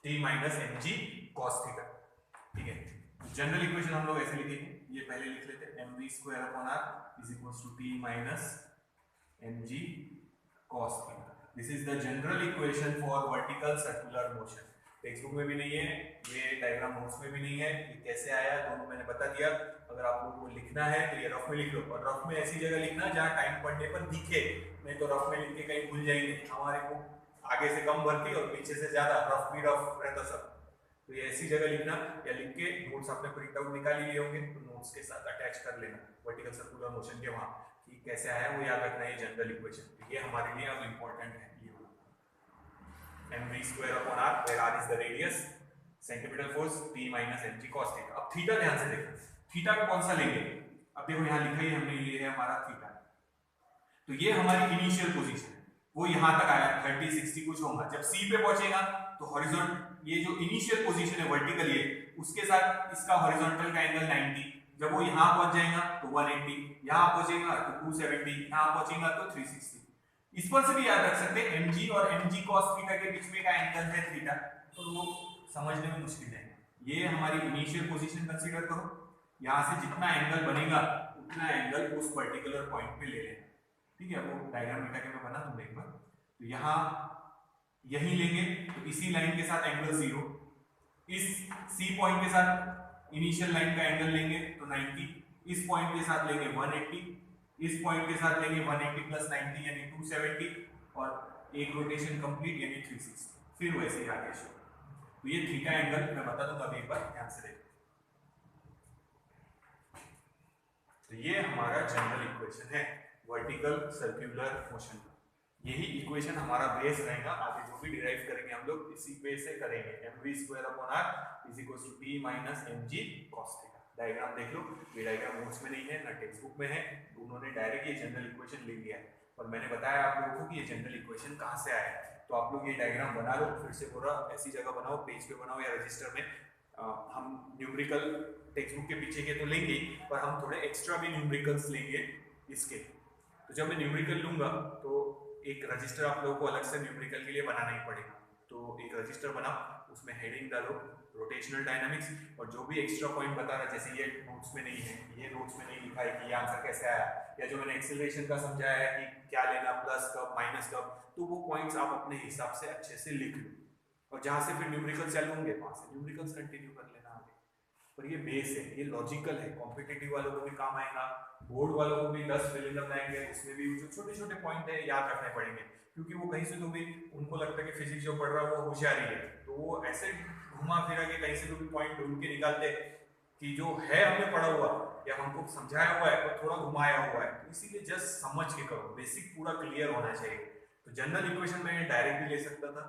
T minus mg cos theta. ठीक है, जनरल इक्वेशन हम लोग ऐसे लिखेंगे, ये पहले लिख लेते हैं, mv²/r is equals to T minus mg cos theta. This is the general equation for vertical circular motion. Text book में भी नहीं है, ये डायग्राम नोट्स में भी नहीं है, ये कैसे आया दोनों मैंने बता दिया। अगर आप लोगों को लिखना है तो ये रफ में लिख लो, और रफ में ऐसी जगह लिखना जहाँ टाइम पढ़ने पर दिखे, नहीं तो रफ में लिख के कहीं भूल जाएंगे। हमारे को आगे से कम भरती और पीछे से ज्यादा, रफ भी रफ रहता सब, तो ये ऐसी जगह लिखना, या लिख के नोट्स आपने प्रिंट आउट निकाल लिए होंगे तो नोट्स के साथ अटैच कर लेना वर्टिकल सर्कुलर मोशन के वहां, कि कैसे आया वो याद रखना है, जनरल इक्वेशन ये हमारे लिए अब इंपॉर्टेंट है। ये mv²/r where r is the radius, centimetre force T minus mg cos theta. अब थीटा ध्यान से देखो, थीटा का कौन सा लेंगे, अब देखो यहाँ लिखा ही हमने, ये है हमारा थीटा, तो ये हमारी इनिशियल पोजीशन है, वो यहाँ तक आया 30 60 कुछ होगा, जब C पे पहुंचेगा तो हॉरिजॉन्टल, ये जो इनिशियल पोजीशन है वर्टिकल, ये उसके साथ इसका हॉरिजॉन्टल का एंगल 90, जब वो यहाँ पहुंच जाएगा तो 180, यहाँ पहुंचेगा तो 270, यहाँ पहुंचेगा तो 360। इस पर से भी याद रख सकते हैं mg और mg cos थीटा के बीच में का एंगल है थीटा, तो वो समझने में मुश्किल है। ये हमारी इनिशियल पोजीशन कंसीडर करो, यहाँ से जितना एंगल बनेगा उतना एंगल उस पर्टिकुलर पॉइंट पे ले लेना। ठीक है, वो डायग्राम मिटा के मैं बना दूंगा एक बार, तो यहाँ यही लेंगे तो इसी लाइन के साथ एंगल 0, इस C पॉइंट के साथ इनिशियल लाइन का एंगल लेंगे तो 90, इस पॉइंट के साथ लेंगे 180, इस पॉइंट के साथ लेंगे 180 प्लस 90 यानी 270, और एक रोटेशन कंप्लीट यानी 360, फिर वैसे ही आगे शो। तो ये थीटा एंगल मैं बता दूंगा अभी एक बार, ध्यान से देखो। तो ये हमारा जनरल इक्वेशन है वर्टिकल सर्कुलर मोशन का, यही इक्वेशन हमारा बेस रहेगा, आगे जो भी डिराइव करेंगे हम लोग इसी बेस से करेंगे। mv²/r is equals to T minus mg cos theta. Diagram देख लो, ये डायग्राम नोट्स में नहीं है ना टेक्स्ट बुक में है, उन्होंने डायरेक्ट ये जनरल इक्वेशन ले लिया है, और मैंने बताया आप लोगों को कि ये जनरल इक्वेशन कहाँ से आया है, तो आप लोग ये डायग्राम बना लो, फिर से पूरा ऐसी जगह बनाओ, पेज पे बनाओ या रजिस्टर में। हम न्यूमेरिकल टेक्स्ट बुक के पीछे के तो लेंगे, पर हम थोड़े एक्स्ट्रा भी न्यूमेरिकल्स लेंगे इसके, तो जब मैं न्यूमेरिकल लूंगा तो एक रजिस्टर आप लोगों को अलग से न्यूमेरिकल के लिए बनाना ही पड़ेगा, तो एक रजिस्टर बनाओ, उसमें हेडिंग डालो रोटेशनल डायनामिक्स, और जो भी एक्स्ट्रा पॉइंट बता रहा है, जैसे ये नोट्स में नहीं है, ये नोट्स में नहीं लिखा है कि ये आंसर कैसे आया, या जो मैंने एक्सेलरेशन का समझाया है कि क्या लेना, प्लस कब माइनस कब, तो वो पॉइंट्स आप अपने हिसाब से अच्छे से लिख लो, और जहां से फिर न्यूमेरिकल्स चालू होंगे वहां से न्यूमेरिकल्स कंटिन्यू कर लेना आगे। पर ये बेस है, ये लॉजिकल है, कॉम्पिटिटिव वालों को भी काम आएगा, बोर्ड वालों को भी 10 फिल इन द ब्लैंक है, उसमें भी जो छोटे छोटे पॉइंट है याद रखने पड़ेंगे, क्योंकि वो कहीं से तो भी उनको लगता है कि फिजिक्स जो पढ़ रहा है वो होशियारी है, तो वो ऐसे घुमा फिरा के कहीं से तो भी पॉइंट ढूंढ के निकालते कि जो है हमने पढ़ा हुआ या हमको समझाया हुआ है वो थोड़ा घुमाया हुआ है, तो इसीलिए जस्ट समझ के करो, बेसिक पूरा क्लियर होना चाहिए। तो जनरल इक्वेशन में डायरेक्ट भी ले सकता था,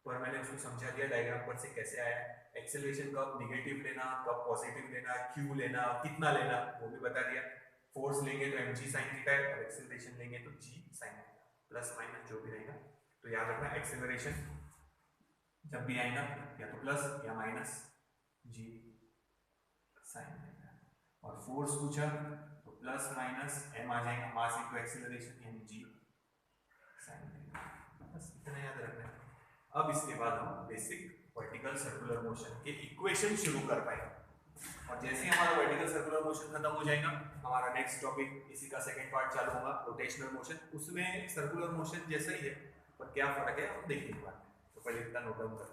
पर मैंने उसको समझा दिया डायग्राम पर से कैसे आया, एक्सेलरेशन कब नेगेटिव लेना, कब पॉजिटिव लेना, क्यू लेना, कितना लेना, वो भी बता दिया। फोर्स लेंगे तो mg sin थीटा है, और एक्सेलरेशन लेंगे तो g sin theta, plus minus जो भी रहेगा। तो याद रखना एक्सेलरेशन जब भी आएगा या तो प्लस या माइनस g sin थीटा, और फोर्स पूछा तो प्लस माइनस m आ जाएगा, मास इनटू एक्सेलरेशन यानी g sin थीटा, बस इतना याद रखना है। अब इसके बाद हम बेसिक वर्टिकल सर्कुलर मोशन के इक्वेशन शुरू कर पाएंगे, और जैसे ही हमारा वर्टिकल सर्कुलर मोशन खत्म हो जाएगा हमारा नेक्स्ट टॉपिक इसी का सेकंड पार्ट चालू होगा, रोटेशनल मोशन। उसमें सर्कुलर मोशन जैसा ही है, पर क्या फर्क है हम देखेंगे बाद में, तो पहले इतना नोट डाउन कर।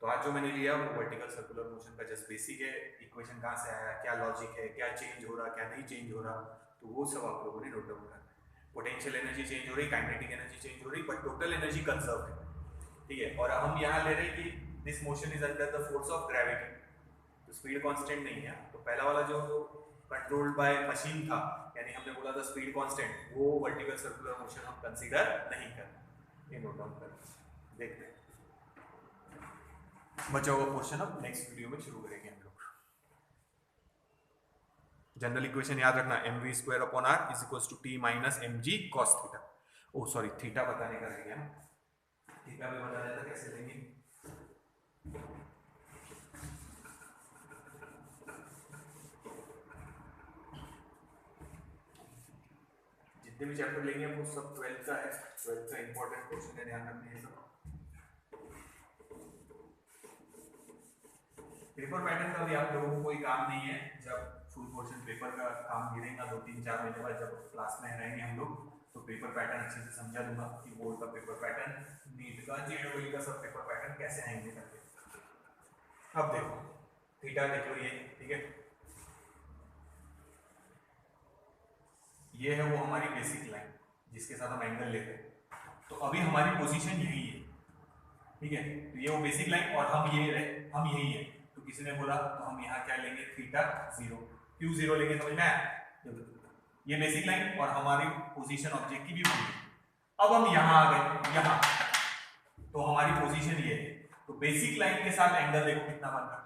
तो आज जो मैंने लिया वो वर्टिकल सर्कुलर मोशन का जस्ट बेसिक है, इक्वेशन कहाँ से आया, क्या लॉजिक है, क्या चेंज हो रहा, क्या नहीं चेंज हो रहा, तो वो सब आप लोगों ने नोट डाउन करना है। पोटेंशियल एनर्जी चेंज हो रही, काइनेटिक एनर्जी चेंज हो रही, बट टोटल एनर्जी कंजर्व है, ठीक है। और हम यहाँ ले रहे हैं कि this motion is under the force of gravity, तो स्पीड कांस्टेंट नहीं है। तो पहला वाला जो कंट्रोल्ड बाय मशीन था, यानी हमने बोला था स्पीड कांस्टेंट, वो वर्टिकल सर्कुलर मोशन हम कंसीडर नहीं करते, ये नोट डाउन कर देखते हैं। बचा हुआ पोर्शन अब नेक्स्ट वीडियो में शुरू करेंगे हम लोग। जनरल इक्वेशन याद रखना, mv square upon r is equals to t minus mg cos theta. Oh sorry, theta बताने का रह गया ना, थीटा भी बता देता कैसे लेंगे। जितने भी चैप्टर लेंगे वो सब 12th का है, 12th का इंपॉर्टेंट क्वेश्चन है, ध्यान रखना है सब। पेपर पैटर्न का भी आप लोगों को कोई काम नहीं है, जब फुल पोर्शन पेपर का काम गिरेगा 2-3-4 महीने बाद जब क्लास में रहेंगे हम लोग, तो पेपर पैटर्न अच्छे से समझा दूंगा कि बोर्ड का पेपर पैटर्न, नीट का, जेईई का सब पेपर पैटर्न कैसे आएंगे करके। अब देखो थीटा देखो ये, ठीक है, ये है वो हमारी बेसिक लाइन जिसके साथ हम एंगल लेते हैं। तो अभी हमारी पोजीशन यही है, ठीक है, तो ये वो बेसिक लाइन और हम ये रहे, हम यही है। तो किसी ने बोला तो हम यहाँ क्या लेंगे, थीटा 0, क्यों 0 लेंगे, समझ में आया? ये बेसिक लाइन और हमारी पोजीशन ऑब्जेक्ट की भी वही। अब हम यहाँ आ गए, यहाँ तो हमारी पोजीशन ये है, तो बेसिक लाइन के साथ एंगल देखो कितना बन रहा,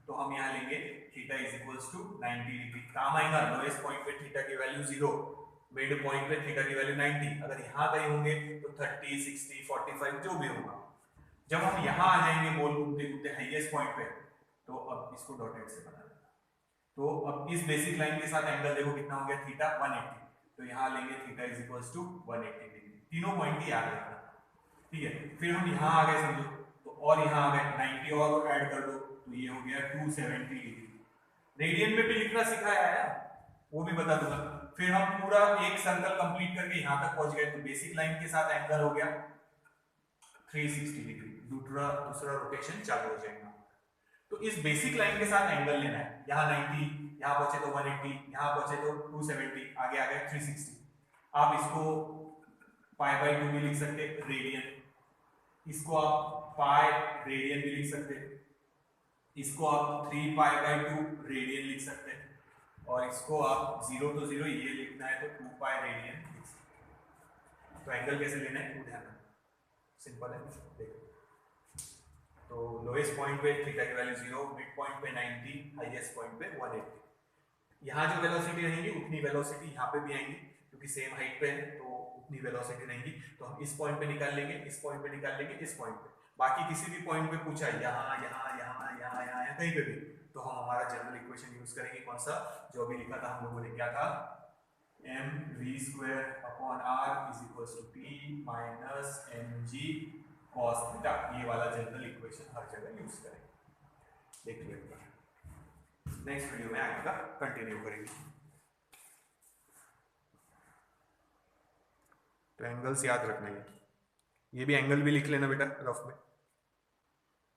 तो हम यहाँ लेंगे theta is equals to 90 degree. काम आएगा, लोएस्ट पॉइंट पे थीटा की वैल्यू 0, मिड पॉइंट पे थीटा की वैल्यू 90, अगर यहाँ कहीं होंगे तो 30, 60, 45 जो भी होगा। जब हम यहाँ आ जाएंगे गोल घूमते घूमते हाईएस्ट पॉइंट पे, तो अब इसको डॉटेड से बना देना। तो अब इस बेसिक लाइन के साथ एंगल देखो कितना हो गया, थीटा 180, तो यहाँ लेंगे theta is equals to 180 degree. तीनों पॉइंट ही याद रखना, ठीक है। फिर हम यहाँ आ गए समझो, तो और यहाँ आ गए 90 और ऐड कर दो, तो ये हो गया 270 डिग्री। रेडियन में भी लिखना सिखाया है, वो भी बता दूंगा। फिर हम पूरा एक सर्कल कंप्लीट करके यहाँ तक पहुंच गए, तो बेसिक लाइन के साथ एंगल हो गया 360 डिग्री, दूसरा रोटेशन चालू हो जाएगा। तो इस बेसिक लाइन के साथ एंगल लेना है, यहाँ 90, यहाँ पहुंचे तो 180, यहाँ पहुंचे तो 270, आगे आ गए 360। आप इसको π/2 भी लिख सकते रेडियन, इसको आप पाई रेडियन भी लिख सकते, इसको आप 3π/2 रेडियन लिख सकते हैं, और इसको आप 0 तो 0 ये लिखना है तो 2π रेडियन लिख सकते हैं। तो एंगल कैसे लेना है वो ध्यान रखना, सिंपल है। देखो तो लोएस्ट पॉइंट पे थीटा की वैल्यू 0, मिड पॉइंट पे 90, हाईएस्ट पॉइंट पे 180। यहाँ जो वेलोसिटी रहेगी उतनी वेलोसिटी यहाँ पे भी आएंगी, क्योंकि सेम हाइट पे है तो उतनी वेलोसिटी रहेगी। तो हम इस पॉइंट पे निकाल लेंगे, इस पॉइंट पे निकाल लेंगे, इस पॉइंट पे, बाकी किसी भी पॉइंट पे पूछा है यहाँ यहाँ यहाँ यहाँ यहाँ कहीं पे भी, तो हम हमारा जनरल इक्वेशन यूज करेंगे, कौन सा, जो अभी लिखा था हम लोगों ने, क्या था, mv² upon r is equals to t minus mg cos theta. ये वाला जनरल इक्वेशन हर जगह यूज करेंगे, देख लीजिएगा। नेक्स्ट वीडियो में आगे का कंटिन्यू करेंगे। तो एंगल्स याद रखना है, ये भी एंगल भी लिख लेना बेटा रफ में।